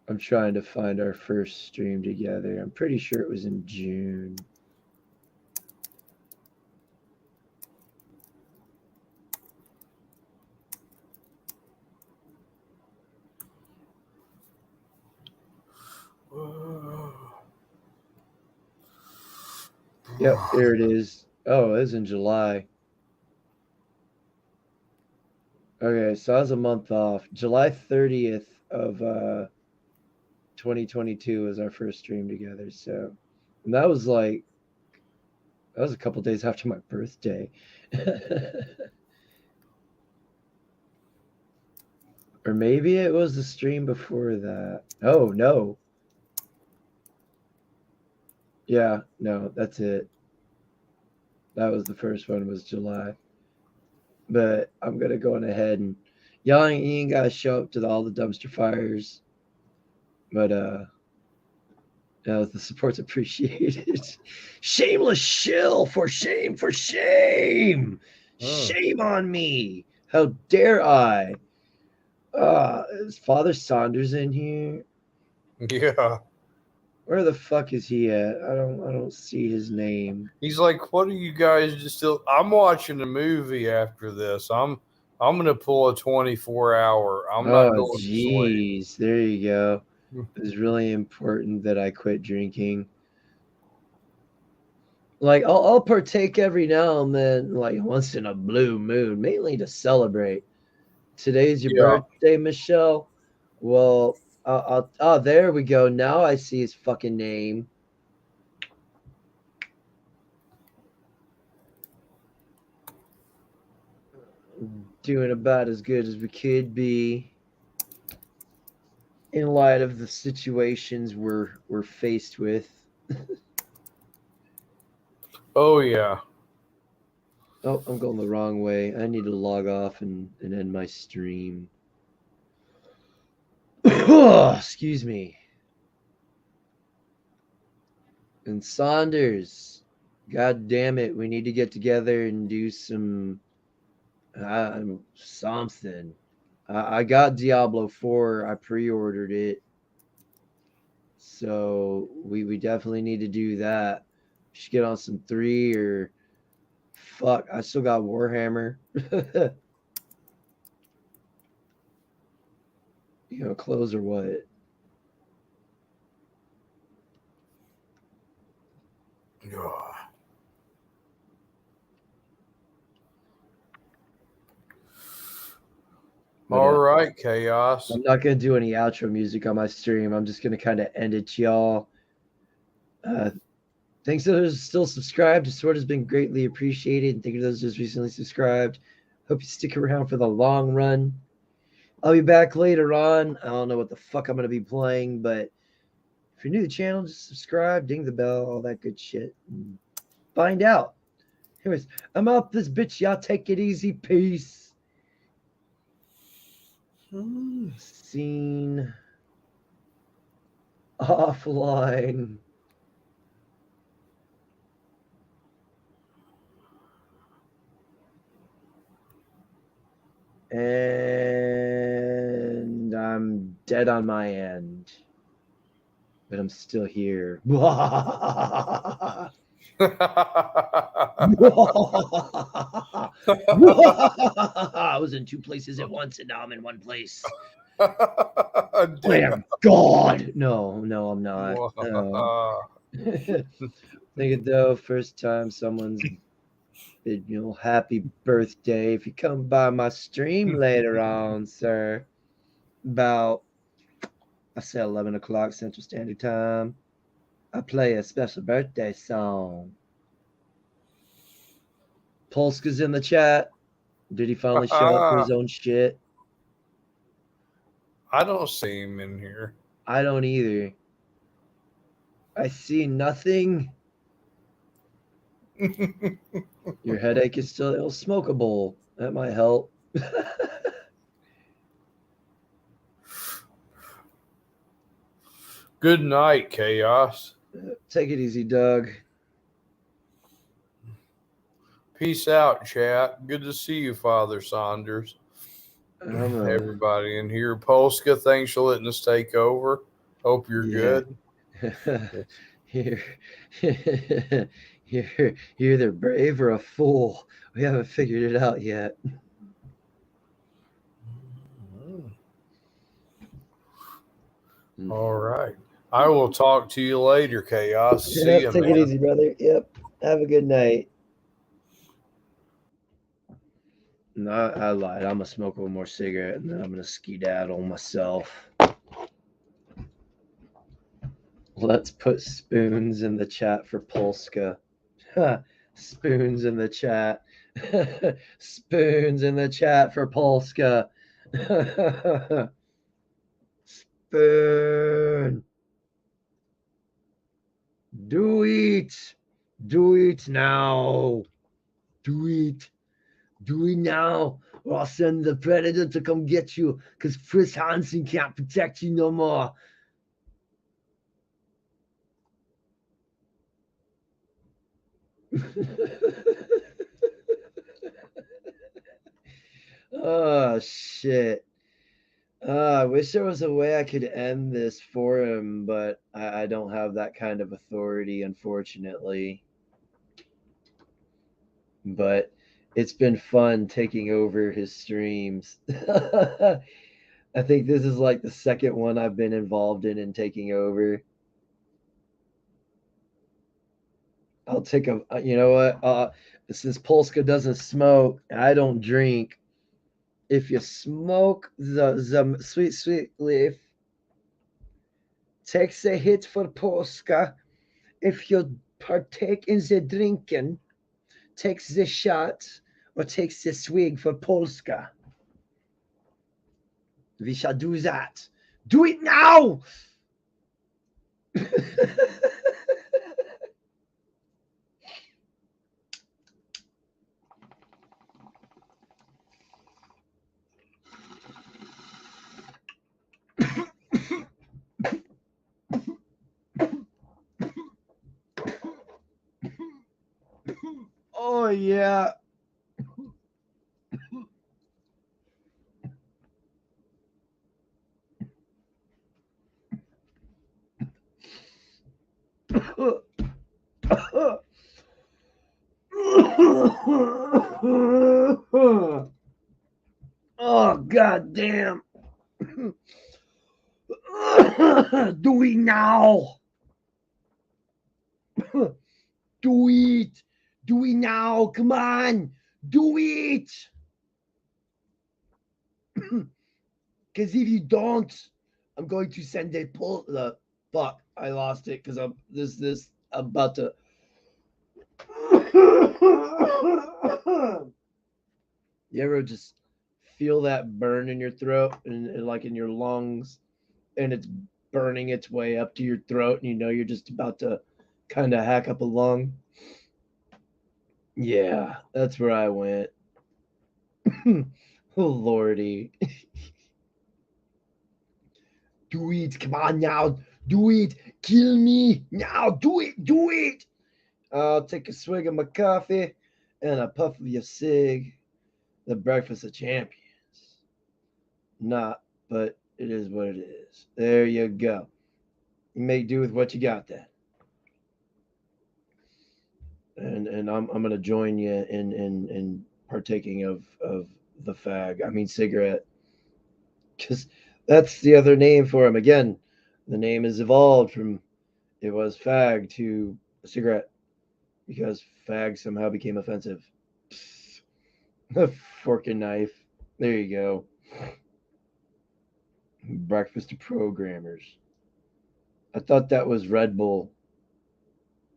I'm trying to find our first stream together. I'm pretty sure it was in June. Yep, there it is. Oh, it was in July. Okay, so I was a month off. July 30th of 2022 was our first stream together. So, and that was a couple days after my birthday. Or maybe it was the stream before that. Oh, no. Yeah, no, that's it. That was the first one, was July. But I'm going to go on ahead and y'all ain't got to show up to all the dumpster fires. But, the support's appreciated. Shameless shill, for shame, for shame. Shame on me. How dare I? Is Father Saunders in here? Yeah. Where the fuck is he at? I don't see his name. He's like, what are you guys just still? I'm watching a movie after this. I'm gonna pull a 24-hour. I'm not going to sleep. Jeez, there you go. It's really important that I quit drinking. Like I'll partake every now and then, like once in a blue moon, mainly to celebrate. Today's your birthday, Michelle. Well, there we go. Now I see his fucking name. Doing about as good as we could be in light of the situations we're faced with. Oh yeah. Oh, I'm going the wrong way. I need to log off and end my stream. Excuse me. And Saunders, god damn it, we need to get together and do some something. I got Diablo 4. I pre-ordered it. So we definitely need to do that. We should get on some 3 or fuck, I still got Warhammer. Close or what? All right, Chaos. I'm not gonna do any outro music on my stream. I'm just gonna kind of end it, y'all. Thanks to those still subscribed. The support has been greatly appreciated. And thank you to those just recently subscribed. Hope you stick around for the long run. I'll be back later on. I don't know what the fuck I'm gonna be playing, but if you're new to the channel, just subscribe, ding the bell, all that good shit. And find out. Anyways, I'm out this bitch. Y'all take it easy. Peace. Scene offline. And I'm dead on my end. But I'm still here. I was in two places at once, and now I'm in one place. I am God. No, I'm not. Think it though. First time someone's bid you happy birthday. If you come by my stream later on, sir, about I say 11 o'clock Central Standard Time, I play a special birthday song. Polska's in the chat. Did he finally show up for his own shit? I don't see him in here. I don't either. I see nothing. Your headache is still smokable. That might help. Good night, Chaos. Take it easy, Doug. Peace out, chat. Good to see you, Father Saunders. Everybody in here. Polska, thanks for letting us take over. Hope you're good. You're either brave or a fool. We haven't figured it out yet. All right. I will talk to you later, Chaos. See you, take man. it easy, brother. Yep. Have a good night. No, I lied. I'm going to smoke one more cigarette, and then I'm going to skedaddle myself. Let's put spoons in the chat for Polska. Spoons in the chat. Spoons in the chat for Polska. Spoon. Do it. Do it now. Do it. Do it now, or I'll send the predator to come get you, because Chris Hansen can't protect you no more. Oh, shit. I wish there was a way I could end this for him, but I don't have that kind of authority, unfortunately. But it's been fun taking over his streams. I think this is like the second one I've been involved in taking over. I'll take a, you know what? Since Polska doesn't smoke, I don't drink. If you smoke the sweet leaf, takes a hit for Polska. If you partake in the drinking, takes the shot or takes the swig for Polska. We shall do that. Do it now! Oh, yeah. Oh, God damn. Do it now. Do it. Do it now. Come on. Do it. Because if you don't, I'm going to send a pull. Fuck, I lost it because I'm about to. You ever just feel that burn in your throat and like in your lungs, and it's burning its way up to your throat, and you know you're just about to kind of hack up a lung? Yeah, that's where I went. Oh, Lordy. Do it. Come on now. Do it. Kill me. Now. Do it. Do it. I'll take a swig of my coffee and a puff of your cig. The breakfast of champions. Not, but it is what it is. There you go. You make do with what you got then. And I'm gonna join you in partaking of the fag. I mean cigarette. Because that's the other name for him. Again, the name has evolved from it was fag to a cigarette because fag somehow became offensive. A fork and knife. There you go. Breakfast of programmers. I thought that was Red Bull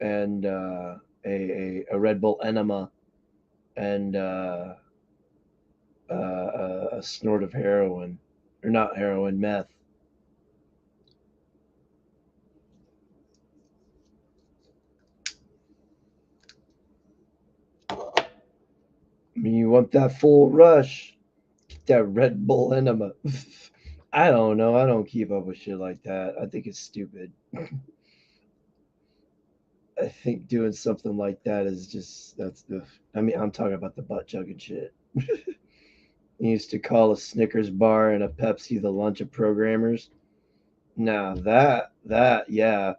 and a Red Bull enema and a snort of heroin. Or not heroin, meth. I mean, you want that full rush? Get that Red Bull enema. I don't know. I don't keep up with shit like that. I think it's stupid. I think doing something like that is just that's the. I mean, I'm talking about the butt chugging shit. You used to call a Snickers bar and a Pepsi the lunch of programmers. Now that yeah,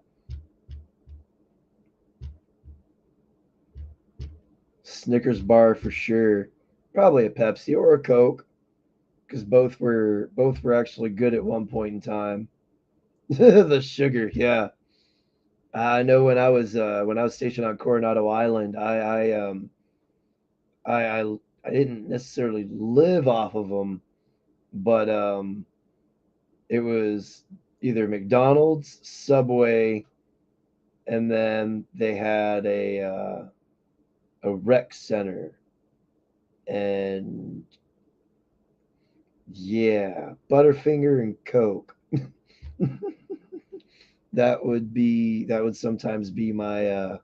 Snickers bar for sure. Probably a Pepsi or a Coke because both were actually good at one point in time. The sugar, yeah. I know when I was stationed on Coronado Island, I didn't necessarily live off of them, but it was either McDonald's, Subway, and then they had a rec center, and yeah, Butterfinger and Coke. That would sometimes be my that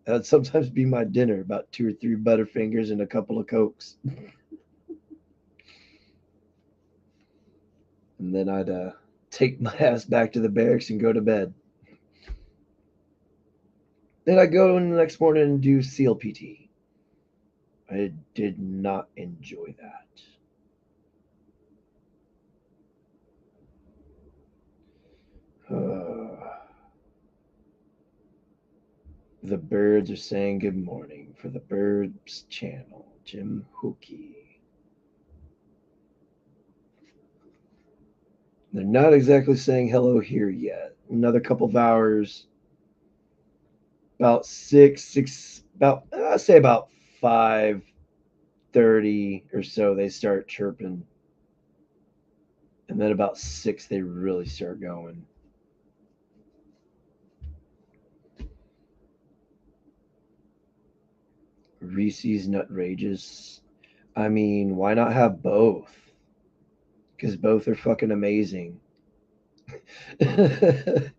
would sometimes be my dinner, about two or three Butterfingers and a couple of Cokes. And then I'd take my ass back to the barracks and go to bed. Then I go in the next morning and do SEAL PT. I did not enjoy that. The birds are saying good morning for the Birds channel. Jim Hookey. They're not exactly saying hello here yet. Another couple of hours. About I say about 5:30 or so they start chirping. And then about 6 they really start going. Reese's Nutrageous. I mean, why not have both? Because both are fucking amazing. Hey,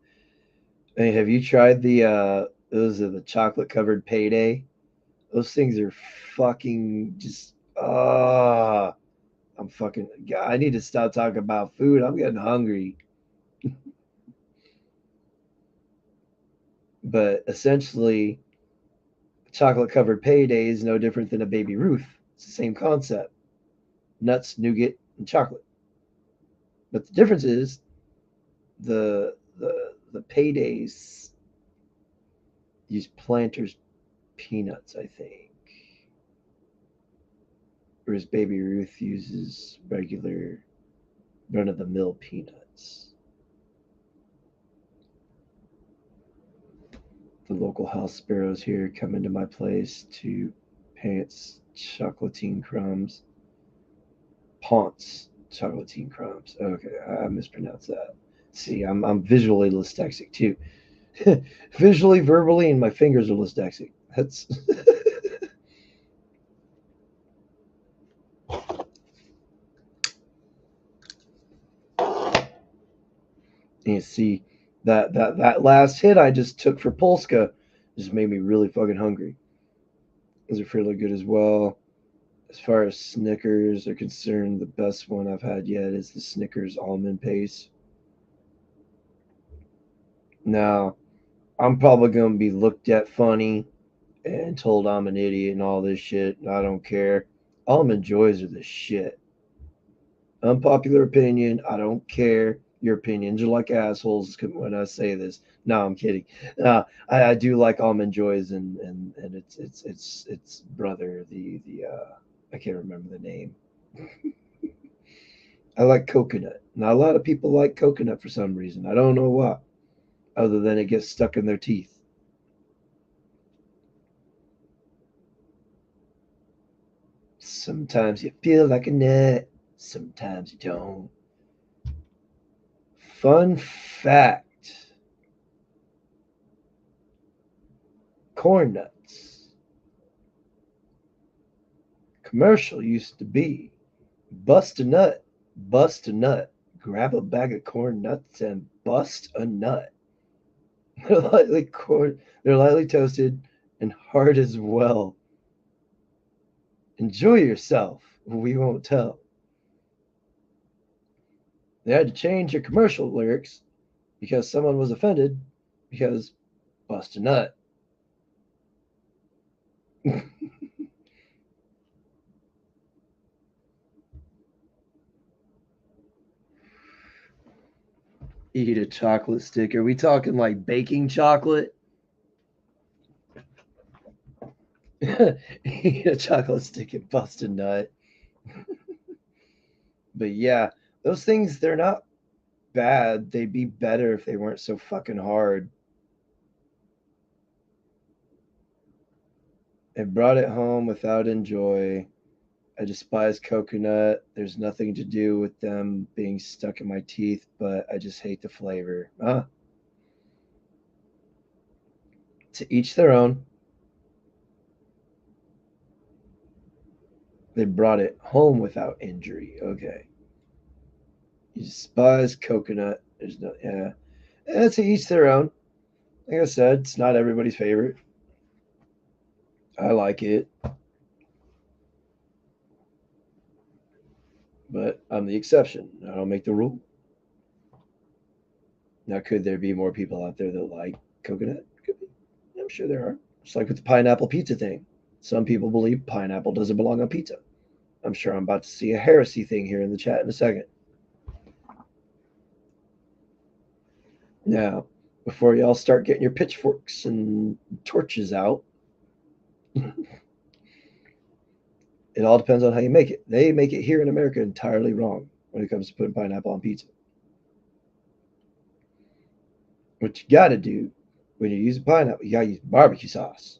have you tried those are the chocolate covered payday? Those things are fucking just I'm fucking I need to stop talking about food. I'm getting hungry. But essentially chocolate covered payday is no different than a Baby Ruth. It's the same concept. Nuts, nougat, and chocolate. But the difference is the paydays use Planters peanuts, I think. Whereas Baby Ruth uses regular run of the mill peanuts. The local house sparrows here come into my place to pants chocolatine crumbs. Ponce Chocolatine crumbs. Okay, I mispronounced that. See, I'm visually dyslexic too. Visually, verbally, and my fingers are dyslexic. That's you see that last hit I just took for Polska just made me really fucking hungry. Those are fairly good as well. As far as Snickers are concerned, the best one I've had yet is the Snickers almond paste. Now, I'm probably gonna be looked at funny and told I'm an idiot and all this shit. I don't care. Almond joys are the shit. Unpopular opinion. I don't care. Your opinions are like assholes when I say this. No, I'm kidding. I do like almond joys and its brother, the I can't remember the name. I like coconut. Now a lot of people like coconut for some reason. I don't know why, other than it gets stuck in their teeth. Sometimes you feel like a nut, sometimes you don't. Fun fact: corn nuts. Commercial used to be bust a nut, bust a nut. Grab a bag of corn nuts and bust a nut. They're lightly toasted and hard as well. Enjoy yourself. We won't tell. They had to change your commercial lyrics because someone was offended because bust a nut. Eat a chocolate stick. Are we talking like baking chocolate? Eat a chocolate stick and bust a nut. But yeah, those things, they're not bad. They'd be better if they weren't so fucking hard. I brought it home without enjoy. I despise coconut. There's nothing to do with them being stuck in my teeth, but I just hate the flavor. To each their own. They brought it home without injury. Okay. You despise coconut. There's no, yeah. To each their own. Like I said, it's not everybody's favorite. I like it. But I'm the exception. I don't make the rule. Now, could there be more people out there that like coconut? Could be. I'm sure there are. It's like with the pineapple pizza thing. Some people believe pineapple doesn't belong on pizza. I'm sure I'm about to see a heresy thing here in the chat in a second. Now, before y'all start getting your pitchforks and torches out, it all depends on how you make it. They make it here in America entirely wrong when it comes to putting pineapple on pizza. What you got to do when you use pineapple, you got to use barbecue sauce.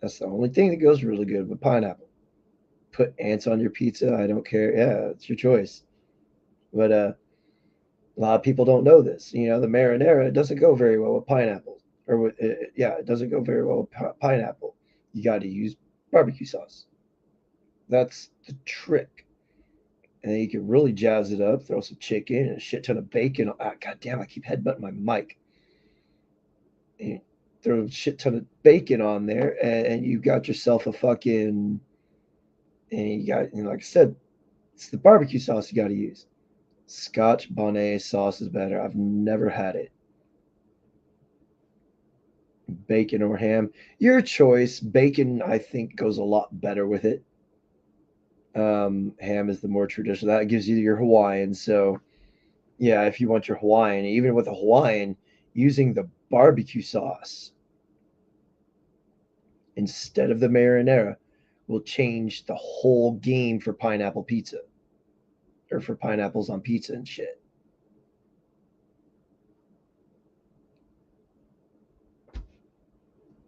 That's the only thing that goes really good with pineapple. Put ants on your pizza, I don't care. Yeah, it's your choice. But a lot of people don't know this. You know, the marinara doesn't go very well with pineapple. Or with, it doesn't go very well with pineapple. You got to use barbecue sauce. That's the trick. And then you can really jazz it up, throw some chicken and a shit ton of bacon. God damn, I keep headbutting my mic. And throw a shit ton of bacon on there, and you got yourself a fucking, and you got, like I said, it's the barbecue sauce you got to use. Scotch bonnet sauce is better. I've never had it. Bacon or ham, your choice. Bacon, I think, goes a lot better with it. Ham is the more traditional. That gives you your Hawaiian. So, yeah, if you want your Hawaiian, even with a Hawaiian, using the barbecue sauce instead of the marinara will change the whole game for pineapple pizza, or for pineapples on pizza and shit.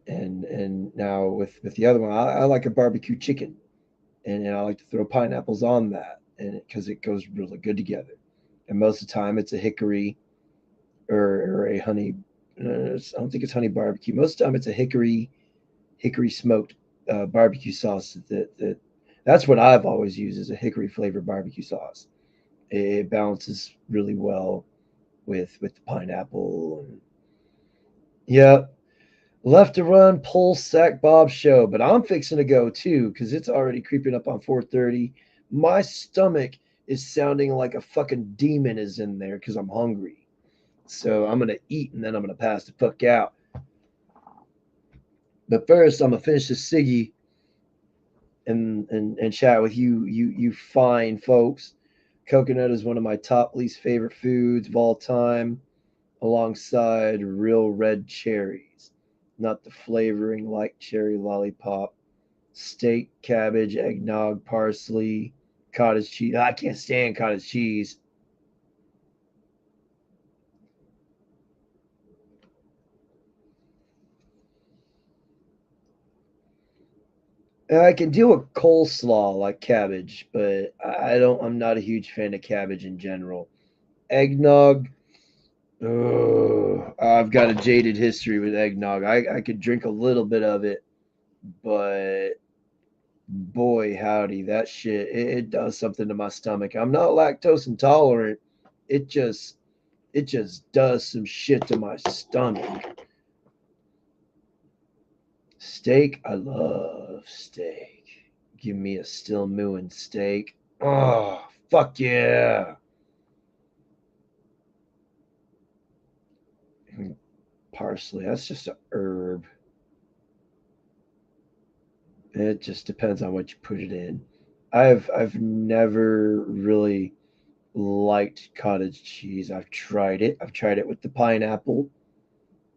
And now with the other one, I like a barbecue chicken, and I like to throw pineapples on that. and because it goes really good together. And most of the time, it's a hickory or a honey. I don't think it's honey barbecue. Most of the time, it's a hickory smoked barbecue sauce. That's what I've always used is a hickory flavored barbecue sauce. It balances really well with the pineapple. And yeah, left to run Pole Sack Bob show, but I'm fixing to go too because it's already creeping up on 4:30. My stomach is sounding like a fucking demon is in there because I'm hungry. So I'm gonna eat and then I'm gonna pass the fuck out. But first, I'm gonna finish this ciggy and chat with you fine folks. Coconut is one of my top least favorite foods of all time, alongside real red cherries. Not the flavoring like cherry lollipop. Steak, cabbage, eggnog, parsley, cottage cheese. I can't stand cottage cheese. I can deal with coleslaw like cabbage, but I don't. I'm not a huge fan of cabbage in general. Eggnog. Oh, I've got a jaded history with eggnog. I could drink a little bit of it, but boy, howdy, that shit, it does something to my stomach. I'm not lactose intolerant. It just it just does some shit to my stomach. Steak, I love steak. Give me a still mooing steak. Oh, fuck yeah. Parsley, that's just a herb. It just depends on what you put it in. I've never really liked cottage cheese. I've tried it. I've tried it with the pineapple.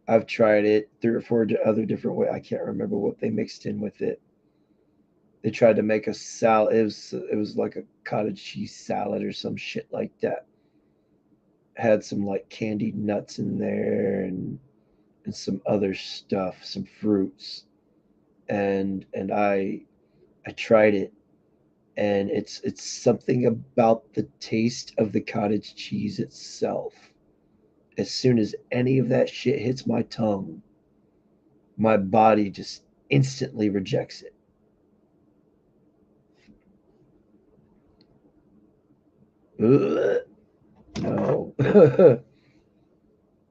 I've tried it 3 or 4 other different ways. I can't remember what they mixed in with it. They tried to make a salad. It was like a cottage cheese salad or some shit like that. Had some like candied nuts in there and some other stuff, some fruits. And I tried it and it's something about the taste of the cottage cheese itself. As soon as any of that shit hits my tongue, my body just instantly rejects it. Ugh, no.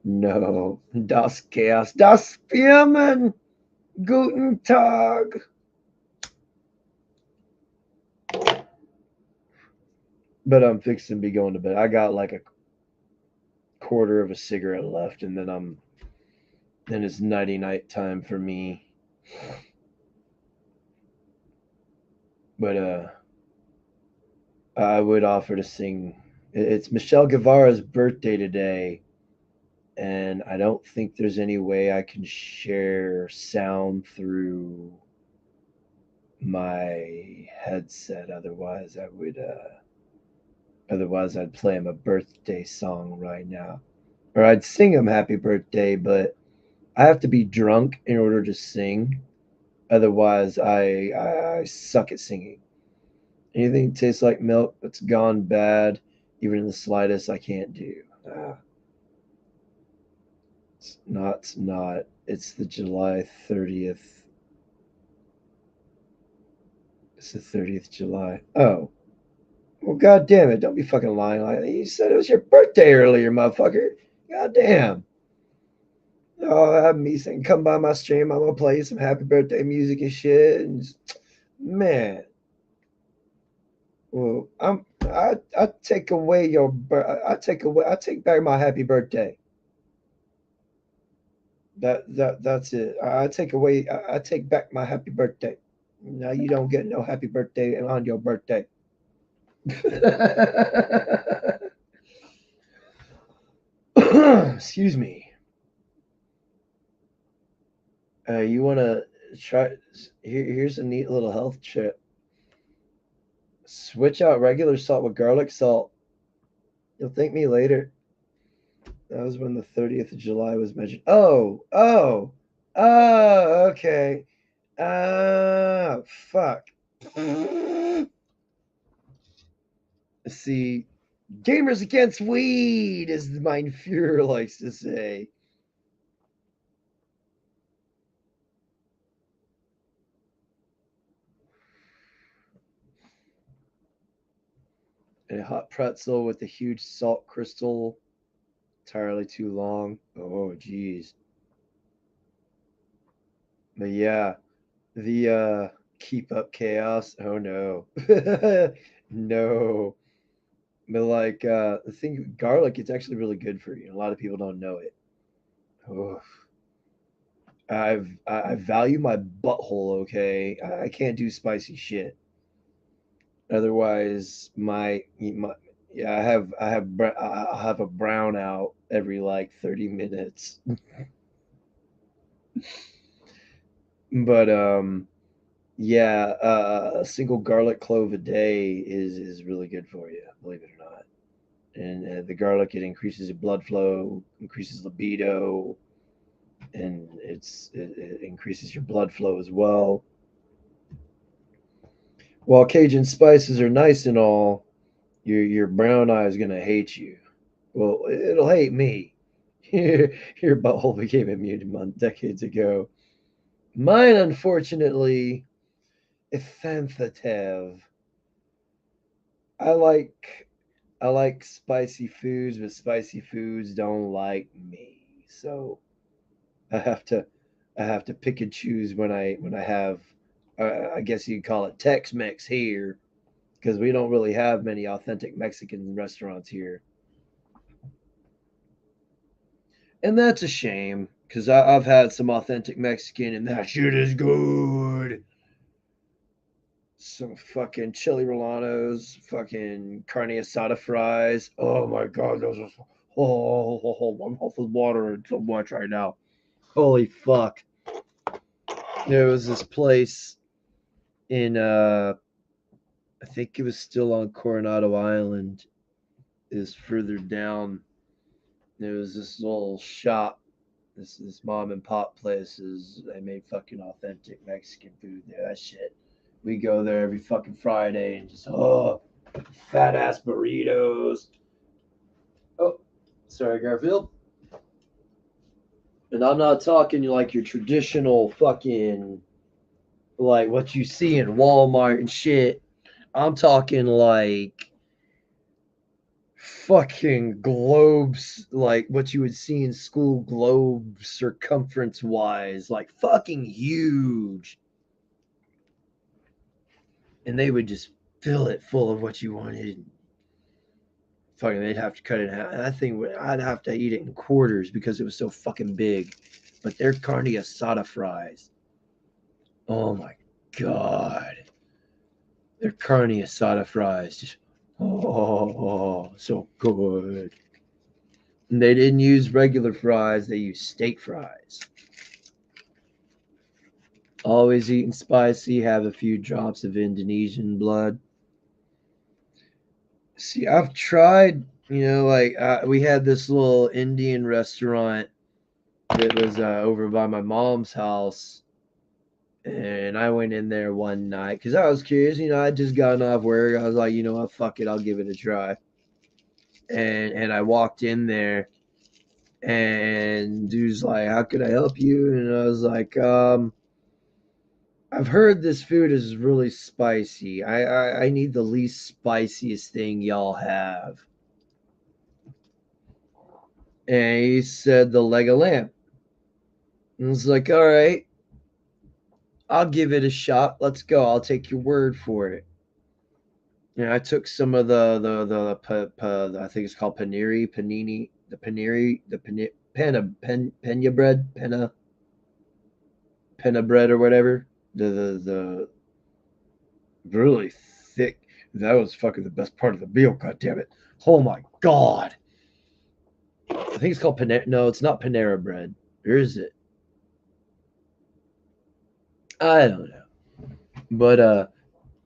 No. Das Chaos. Das Firmen. Guten Tag. But I'm fixing to be going to bed. I got like a quarter of a cigarette left, and then it's nighty night time for me. But I would offer to sing. It's Michelle Guevara's birthday today, and I don't think there's any way I can share sound through my headset. Otherwise I'd play him a birthday song right now. Or I'd sing him happy birthday, but I have to be drunk in order to sing. Otherwise I suck at singing. Anything that tastes like milk that's gone bad, even in the slightest, I can't do. It's not. It's the July 30th. It's the 30th July. Oh. Well, god damn it. Don't be fucking lying like that. You said it was your birthday earlier, motherfucker. God damn. Oh, have me saying, come by my stream. I'm going to play you some happy birthday music and shit. And just, man. Well, I take away your I take back my happy birthday. That's it. I take back my happy birthday. Now you don't get no happy birthday on your birthday. Excuse me. You want to try? Here's a neat little health tip. Switch out regular salt with garlic salt. You'll thank me later. That was when the 30th of July was mentioned. Oh, okay. Fuck. See, gamers against weed, as mein Führer likes to say. And a hot pretzel with a huge salt crystal, entirely too long. Oh, geez. But yeah, the keep up chaos. Oh no, no. But like the thing, garlic, it's actually really good for you. A lot of people don't know it. Oh, I value my butthole. Okay, I can't do spicy shit. Otherwise, my yeah, I'll have a brownout every like 30 minutes. But yeah, a single garlic clove a day is really good for you, believe it or not. And the garlic, it increases your blood flow, increases libido, and it increases your blood flow as well. While Cajun spices are nice and all, your brown eye is gonna hate you. Well, it'll hate me. Your butthole became immune decades ago. Mine, unfortunately, is sensitive. I like I like spicy foods, but spicy foods don't like me. So I have to I have to pick and choose when I have I guess you'd call it Tex-Mex here because we don't really have many authentic Mexican restaurants here, and that's a shame because I've had some authentic Mexican and that shit is good. Some fucking chili Rolanos, fucking carne asada fries. Oh my god, those are my mouth is watering so much right now. Holy fuck. There was this place in I think it was still on Coronado Island, is further down. There was this little shop, this mom and pop places. They made fucking authentic Mexican food there. That shit. We go there every fucking Friday and just fat ass burritos. Oh, sorry, Garfield. And I'm not talking like your traditional fucking like what you see in Walmart and shit. I'm talking like fucking globes, like what you would see in school, globe circumference wise, like fucking huge. And they would just fill it full of what you wanted. Fucking, they'd have to cut it in half. That thing, I'd have to eat it in quarters because it was so fucking big. But their carne asada fries, oh my god, their carne asada fries, just so good. And they didn't use regular fries; they used steak fries. Always eating spicy. Have a few drops of Indonesian blood. See, I've tried. Like we had this little Indian restaurant that was over by my mom's house, and I went in there one night because I was curious. I'd just gotten off work. I was like, you know what, fuck it, I'll give it a try. And I walked in there, and dude's like, "How could I help you?" And I was like, "I've heard this food is really spicy. I need the least spiciest thing y'all have." And he said the leg of lamb. And I was like, "All right, I'll give it a shot. Let's go. I'll take your word for it." I took some of I think it's called panini, pena bread, penna bread or whatever. The really thick. That was fucking the best part of the meal. God damn it! Oh my god! I think it's called Panera. No, it's not Panera bread. Or is it? I don't know. But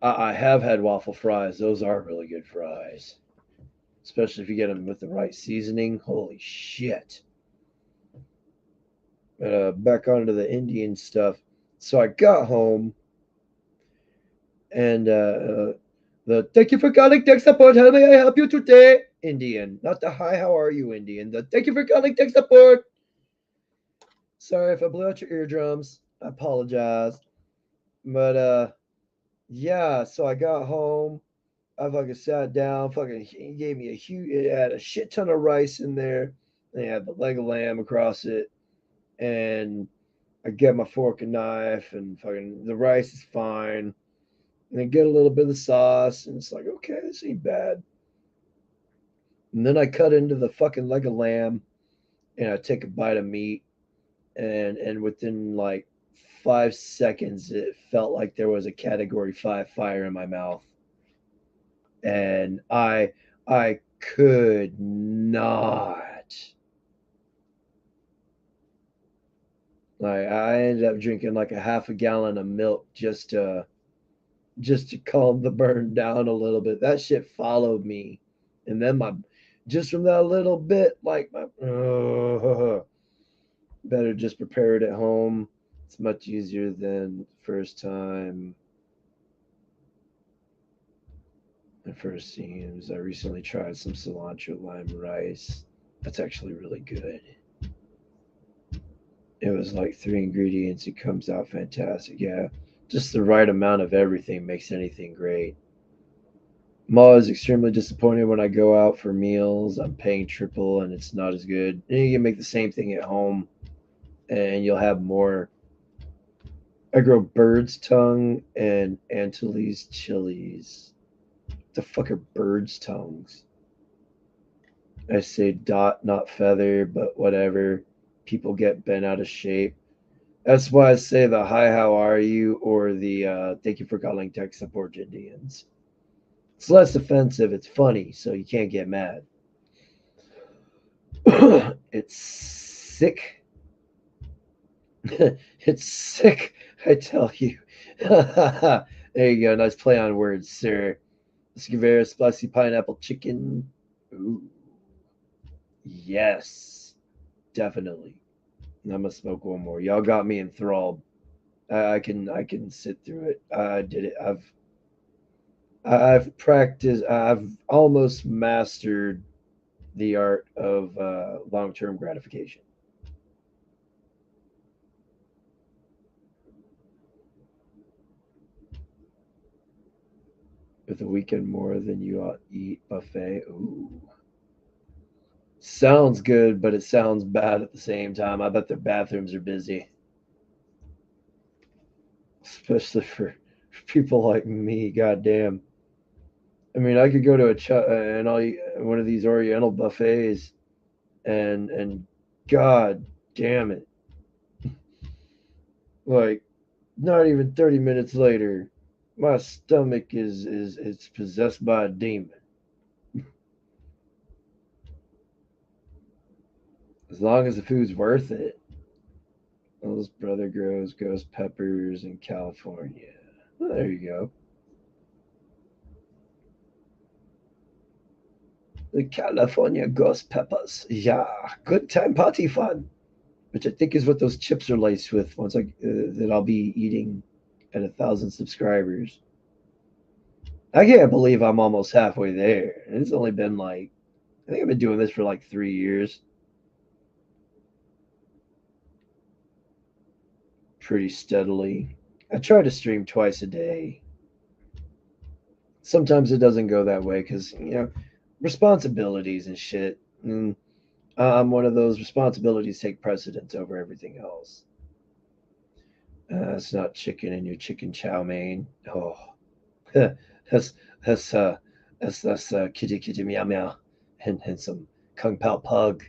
I have had waffle fries. Those are really good fries, especially if you get them with the right seasoning. Holy shit! But back onto the Indian stuff. So I got home, and The thank you for calling tech support. How may I help you today? Indian, not the hi, how are you, Indian. The thank you for calling tech support. Sorry if I blew out your eardrums. I apologize. But yeah, so I got home. I fucking sat down. Fucking he gave me a huge. It had a shit ton of rice in there. And it had the leg of lamb across it, and I get my fork and knife, and fucking the rice is fine. And I get a little bit of the sauce, and it's like, okay, this ain't bad. And then I cut into the fucking leg of lamb, and I take a bite of meat, and within like 5 seconds, it felt like there was a Category 5 fire in my mouth, and I could not. I ended up drinking like a half a gallon of milk just to calm the burn down a little bit. That shit followed me, and then my just from that little bit, like my better just prepare it at home. It's much easier than first time. The first seems I recently tried some cilantro lime rice. That's actually really good. It was like 3 ingredients. It comes out fantastic. Yeah, just the right amount of everything makes anything great. I'm always extremely disappointed when I go out for meals. I'm paying triple and it's not as good. And you can make the same thing at home and you'll have more. I grow bird's tongue and Antilles chilies. What the fuck are bird's tongues? I say dot, not feather, but whatever. People get bent out of shape. That's why I say the hi, how are you, or the thank you for calling tech support Indians. It's less offensive. It's funny, so you can't get mad. It's sick. It's sick, I tell you. There you go. Nice play on words, sir. Let's give her a spicy pineapple chicken. Ooh. Yes, definitely. I'm gonna smoke one more. Y'all got me enthralled. I can sit through it. I did it. I've practiced. I've almost mastered the art of long-term gratification. With a weekend more than you ought eat buffet. Ooh, sounds good, but it sounds bad at the same time. I bet their bathrooms are busy, especially for people like me. Goddamn. I mean, I could go to and I'll eat one of these Oriental buffets, and God damn it, like not even 30 minutes later, my stomach is it's possessed by a demon. As long as the food's worth it. Those brother grows ghost peppers in California. Well, there you go. The California ghost peppers. Yeah, good time party fun. Which I think is what those chips are laced with. Once that I'll be eating at 1,000 subscribers. I can't believe I'm almost halfway there. It's only been like I think I've been doing this for like 3 years. Pretty steadily. I try to stream twice a day. Sometimes it doesn't go that way because responsibilities and shit. And I'm one of those responsibilities take precedence over everything else. It's not chicken in your chicken chow mein. Oh, that's that's uh that's kitty kitty meow meow and some kung pao pug.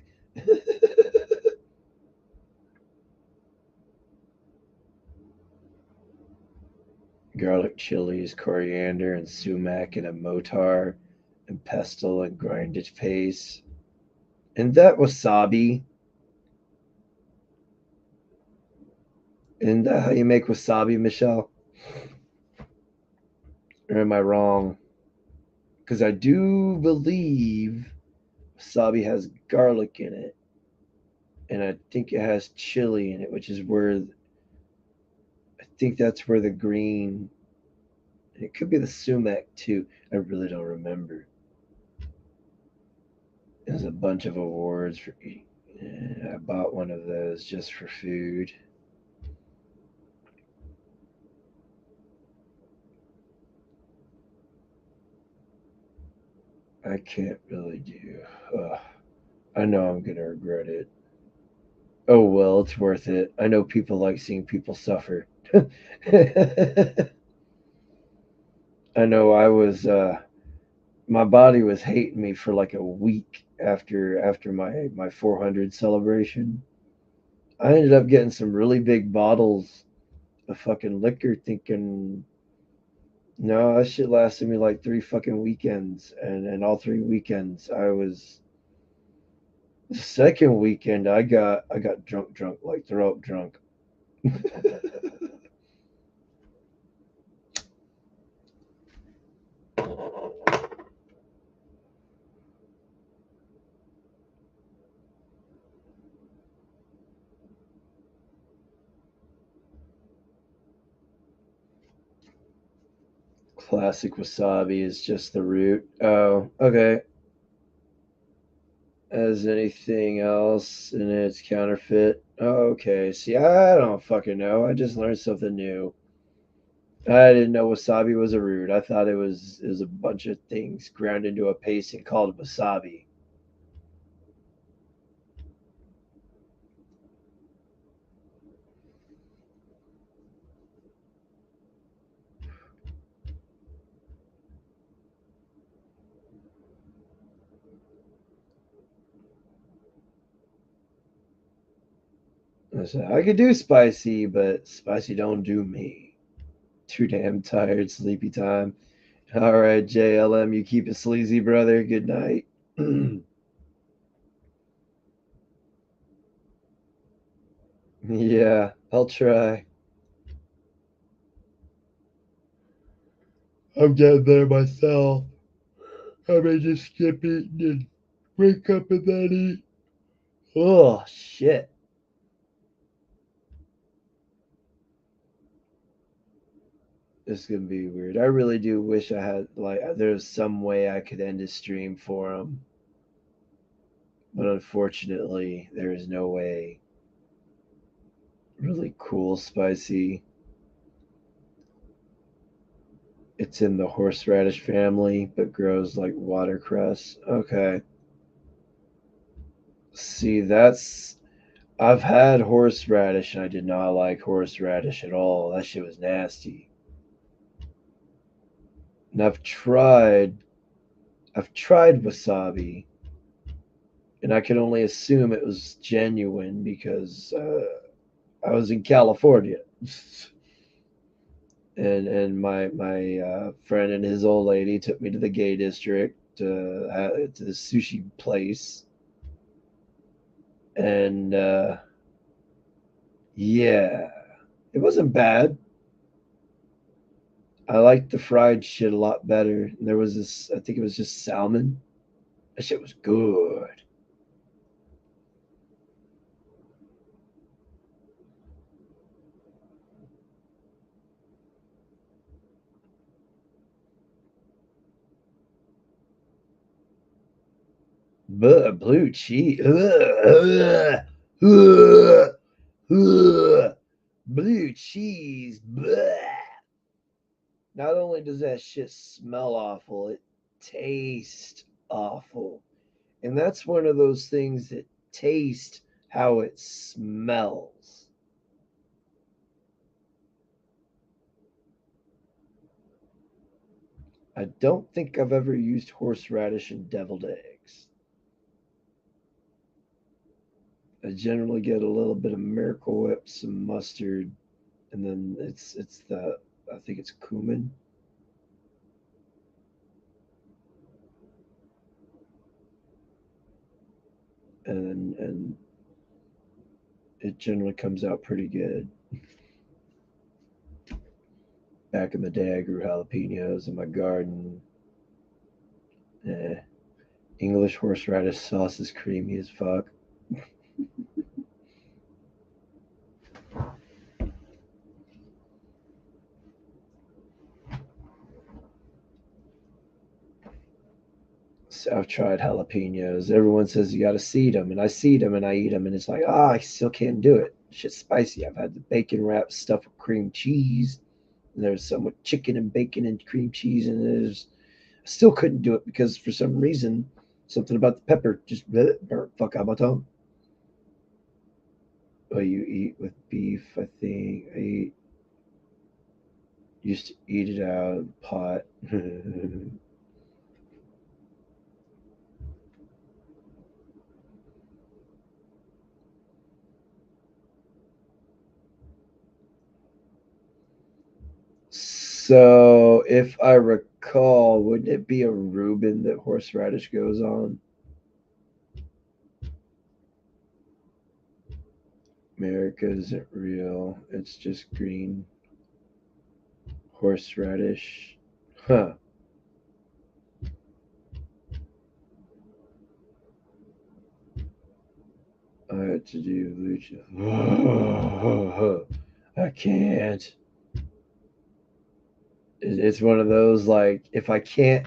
Garlic chilies, coriander, and sumac in a motar, and pestle and grinded paste. And that wasabi. Isn't that how you make wasabi, Michelle? Or am I wrong? Because I do believe wasabi has garlic in it, and I think it has chili in it, which is where I think that's where the green It could be the sumac too. I really don't remember. There's a bunch of awards for eating. I bought one of those just for food. I can't really do. I know I'm gonna regret it. Oh well, it's worth it. I know people like seeing people suffer. I know I was my body was hating me for like a week after my 400 celebration. I ended up getting some really big bottles of fucking liquor, thinking no, that shit lasted me like 3 fucking weekends, and all 3 weekends I was. The second weekend I got drunk, like throw up drunk. Classic wasabi is just the root. Oh, okay. As anything else and it's counterfeit. Oh, okay. See, I don't fucking know. I just learned something new. I didn't know wasabi was a root. I thought it was a bunch of things ground into a paste and called wasabi. I said I could do spicy, but spicy don't do me. Too damn tired, sleepy time. All right, JLM, you keep it sleazy, brother. Good night. Yeah, I'll try. I'm getting there myself. I may just skip eating and wake up and then eat. Oh, shit. This is going to be weird. I really do wish I had, like, there's some way I could end a stream for him. But unfortunately, there is no way. Really cool, spicy. It's in the horseradish family, but grows like watercress. Okay. See, that's. I've had horseradish and I did not like horseradish at all. That shit was nasty. And I've tried wasabi, and I can only assume it was genuine because I was in California, and my friend and his old lady took me to the gay district to the sushi place, and yeah, it wasn't bad. I liked the fried shit a lot better. And there was this, I think it was just salmon. That shit was good. Blue cheese. Blue cheese. Bleh. Not only does that shit smell awful, it tastes awful. And that's one of those things that taste how it smells. I don't think I've ever used horseradish in deviled eggs. I generally get a little bit of Miracle Whip, some mustard, and then it's the I think it's cumin, and it generally comes out pretty good. Back in the day, I grew jalapenos in my garden. Eh, English horseradish sauce is creamy as fuck. I've tried jalapenos. Everyone says you got to seed them, and I seed them and I eat them, and it's like, I still can't do it. Shit's spicy. I've had the bacon wrap stuff with cream cheese. And there's some with chicken and bacon and cream cheese, and I still couldn't do it because for some reason, something about the pepper just burnt fuck out my tongue. Oh, you eat with beef? I think used to eat it out of the pot. So, if I recall, wouldn't it be a Reuben that horseradish goes on? America isn't real. It's just green horseradish. Huh. I had to do lucha. I can't. It's one of those like if I can't,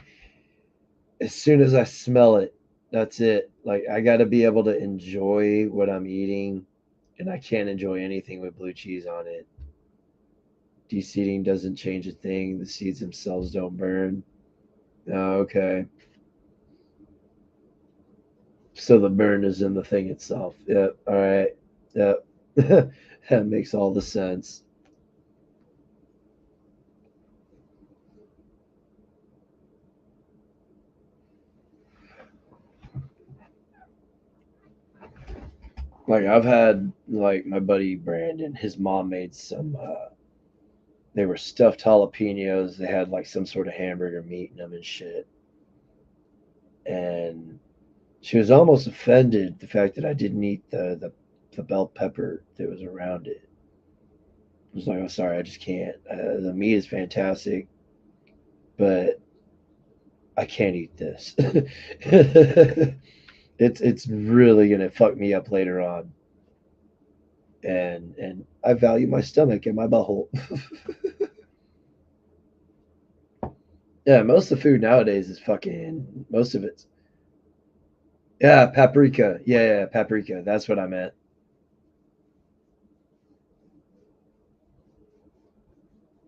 as soon as I smell it, that's it. Like I got to be able to enjoy what I'm eating, and I can't enjoy anything with blue cheese on it. Deseeding doesn't change a thing. The seeds themselves don't burn. Oh, okay. So the burn is in the thing itself. Yep. All right. Yep. That makes all the sense. Like I've had like my buddy Brandon, his mom made some they were stuffed jalapenos. They had like some sort of hamburger meat in them and shit. And she was almost offended the fact that I didn't eat the bell pepper that was around it. I was like, "I'm sorry, I just can't. The meat is fantastic, but I can't eat this. It's really gonna fuck me up later on." And I value my stomach and my butthole. Yeah, most of the food nowadays is fucking most of it's yeah, paprika. Yeah, paprika. That's what I meant.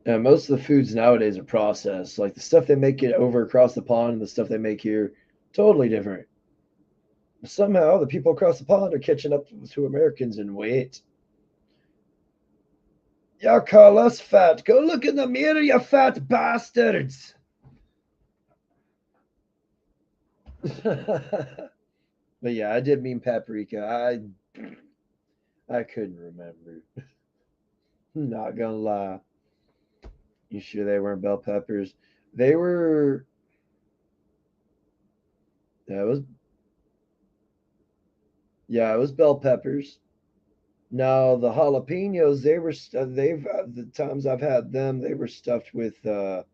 Yeah, most of the foods nowadays are processed. Like the stuff they make it over across the pond and the stuff they make here, totally different. Somehow the people across the pond are catching up to Americans in weight. Y'all call us fat. Go look in the mirror, you fat bastards. But yeah, I did mean paprika. I couldn't remember. Not gonna lie. You sure they weren't bell peppers? They were. That was yeah, it was bell peppers. No, the jalapenos. They've the times I've had them, they were stuffed with. They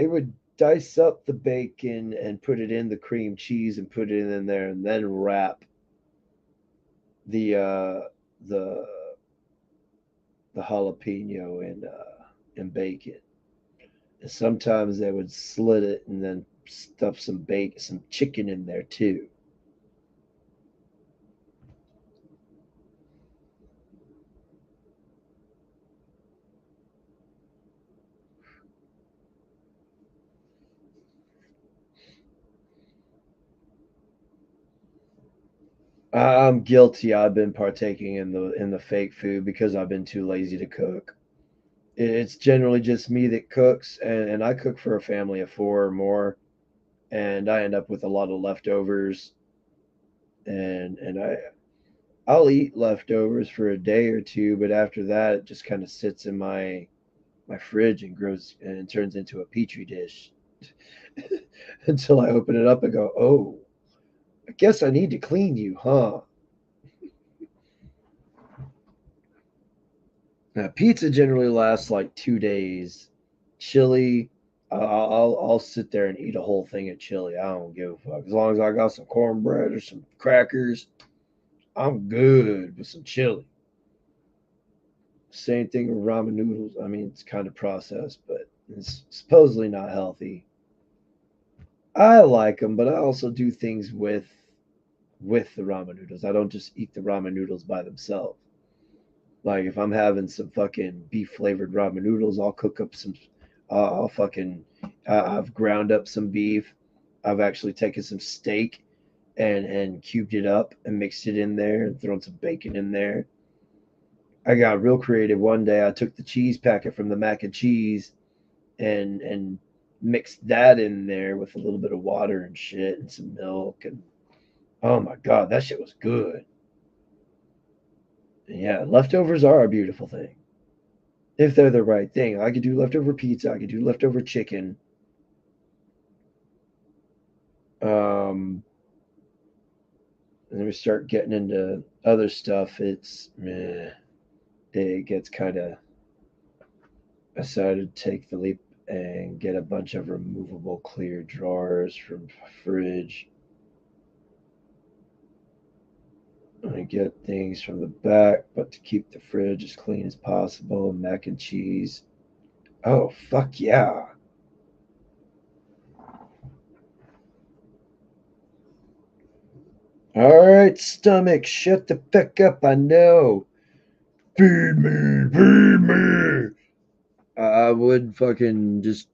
would dice up the bacon and put it in the cream cheese and put it in there and then wrap the the the jalapeno in bacon. And sometimes they would slit it and then stuff some chicken in there too. I'm guilty. I've been partaking in the fake food because I've been too lazy to cook. It's generally just me that cooks, and I cook for a family of four or more, and I end up with a lot of leftovers, and I'll eat leftovers for a day or two, but after that, it just kind of sits in my fridge and grows and turns into a petri dish until I open it up and go, oh, I guess I need to clean you, huh? Now, pizza generally lasts like 2 days. Chili, I'll sit there and eat a whole thing of chili. I don't give a fuck. As long as I got some cornbread or some crackers, I'm good with some chili. Same thing with ramen noodles. I mean, it's kind of processed, but it's supposedly not healthy. I like them, but I also do things with the ramen noodles. I don't just eat the ramen noodles by themselves. Like if I'm having some fucking beef flavored ramen noodles, I'll cook up some. I'll fucking. I've ground up some beef. I've actually taken some steak and cubed it up and mixed it in there and thrown some bacon in there. I got real creative one day. I took the cheese packet from the mac and cheese and mixed that in there with a little bit of water and shit and some milk and oh my god, that shit was good. Yeah, leftovers are a beautiful thing. If they're the right thing. I could do leftover pizza, I could do leftover chicken. And then we start getting into other stuff, it's meh. It gets kind of. I decided to take the leap and get a bunch of removable clear drawers from fridge. I get things from the back, but to keep the fridge as clean as possible. Mac and cheese. Oh, fuck yeah. All right, stomach, shut the fuck up. I know. Feed me, feed me. I would fucking just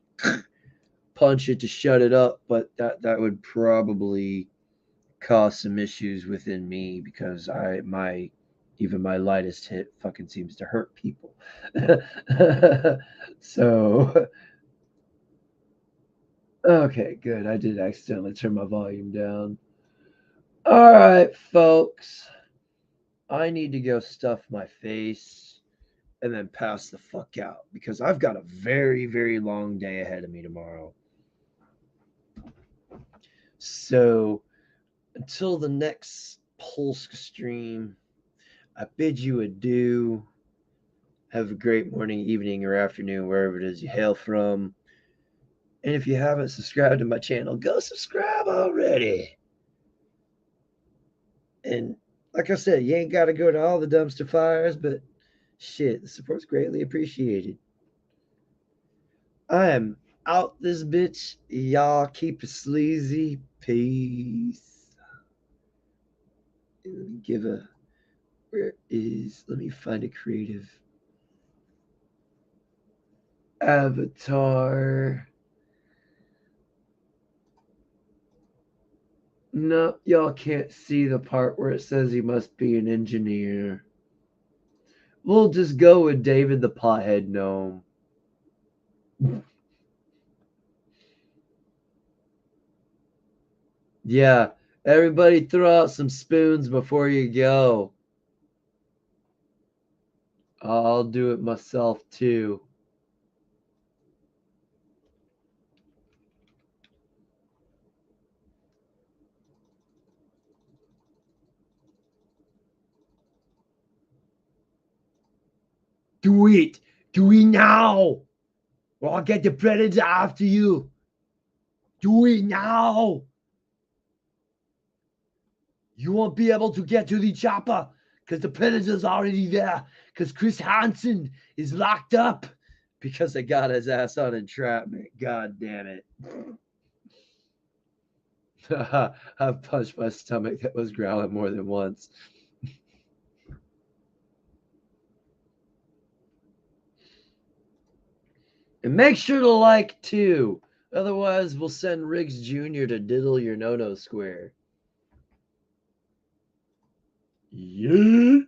punch it to shut it up, but that would probably cause some issues within me because even my lightest hit fucking seems to hurt people. So okay, good. I did accidentally turn my volume down. All right, folks. I need to go stuff my face and then pass the fuck out because I've got a very, very long day ahead of me tomorrow. So until the next Polsk stream, I bid you adieu. Have a great morning, evening, or afternoon, wherever it is you hail from. And if you haven't subscribed to my channel, go subscribe already. And like I said, you ain't got to go to all the dumpster fires, but shit, the support's greatly appreciated. I am out this bitch. Y'all keep it sleazy. Peace. Let me give a. Let me find a creative avatar. No, y'all can't see the part where it says he must be an engineer. We'll just go with David the Pothead Gnome. Yeah, everybody throw out some spoons before you go. I'll do it myself too. Do it! Do it now! Or I'll get the predator after you! Do it now! You won't be able to get to the chopper because the predator's already there because Chris Hansen is locked up because they got his ass on entrapment. God damn it. I've punched my stomach that was growling more than once. And make sure to like too. Otherwise, we'll send Riggs Jr. to diddle your no-no square. Yeah.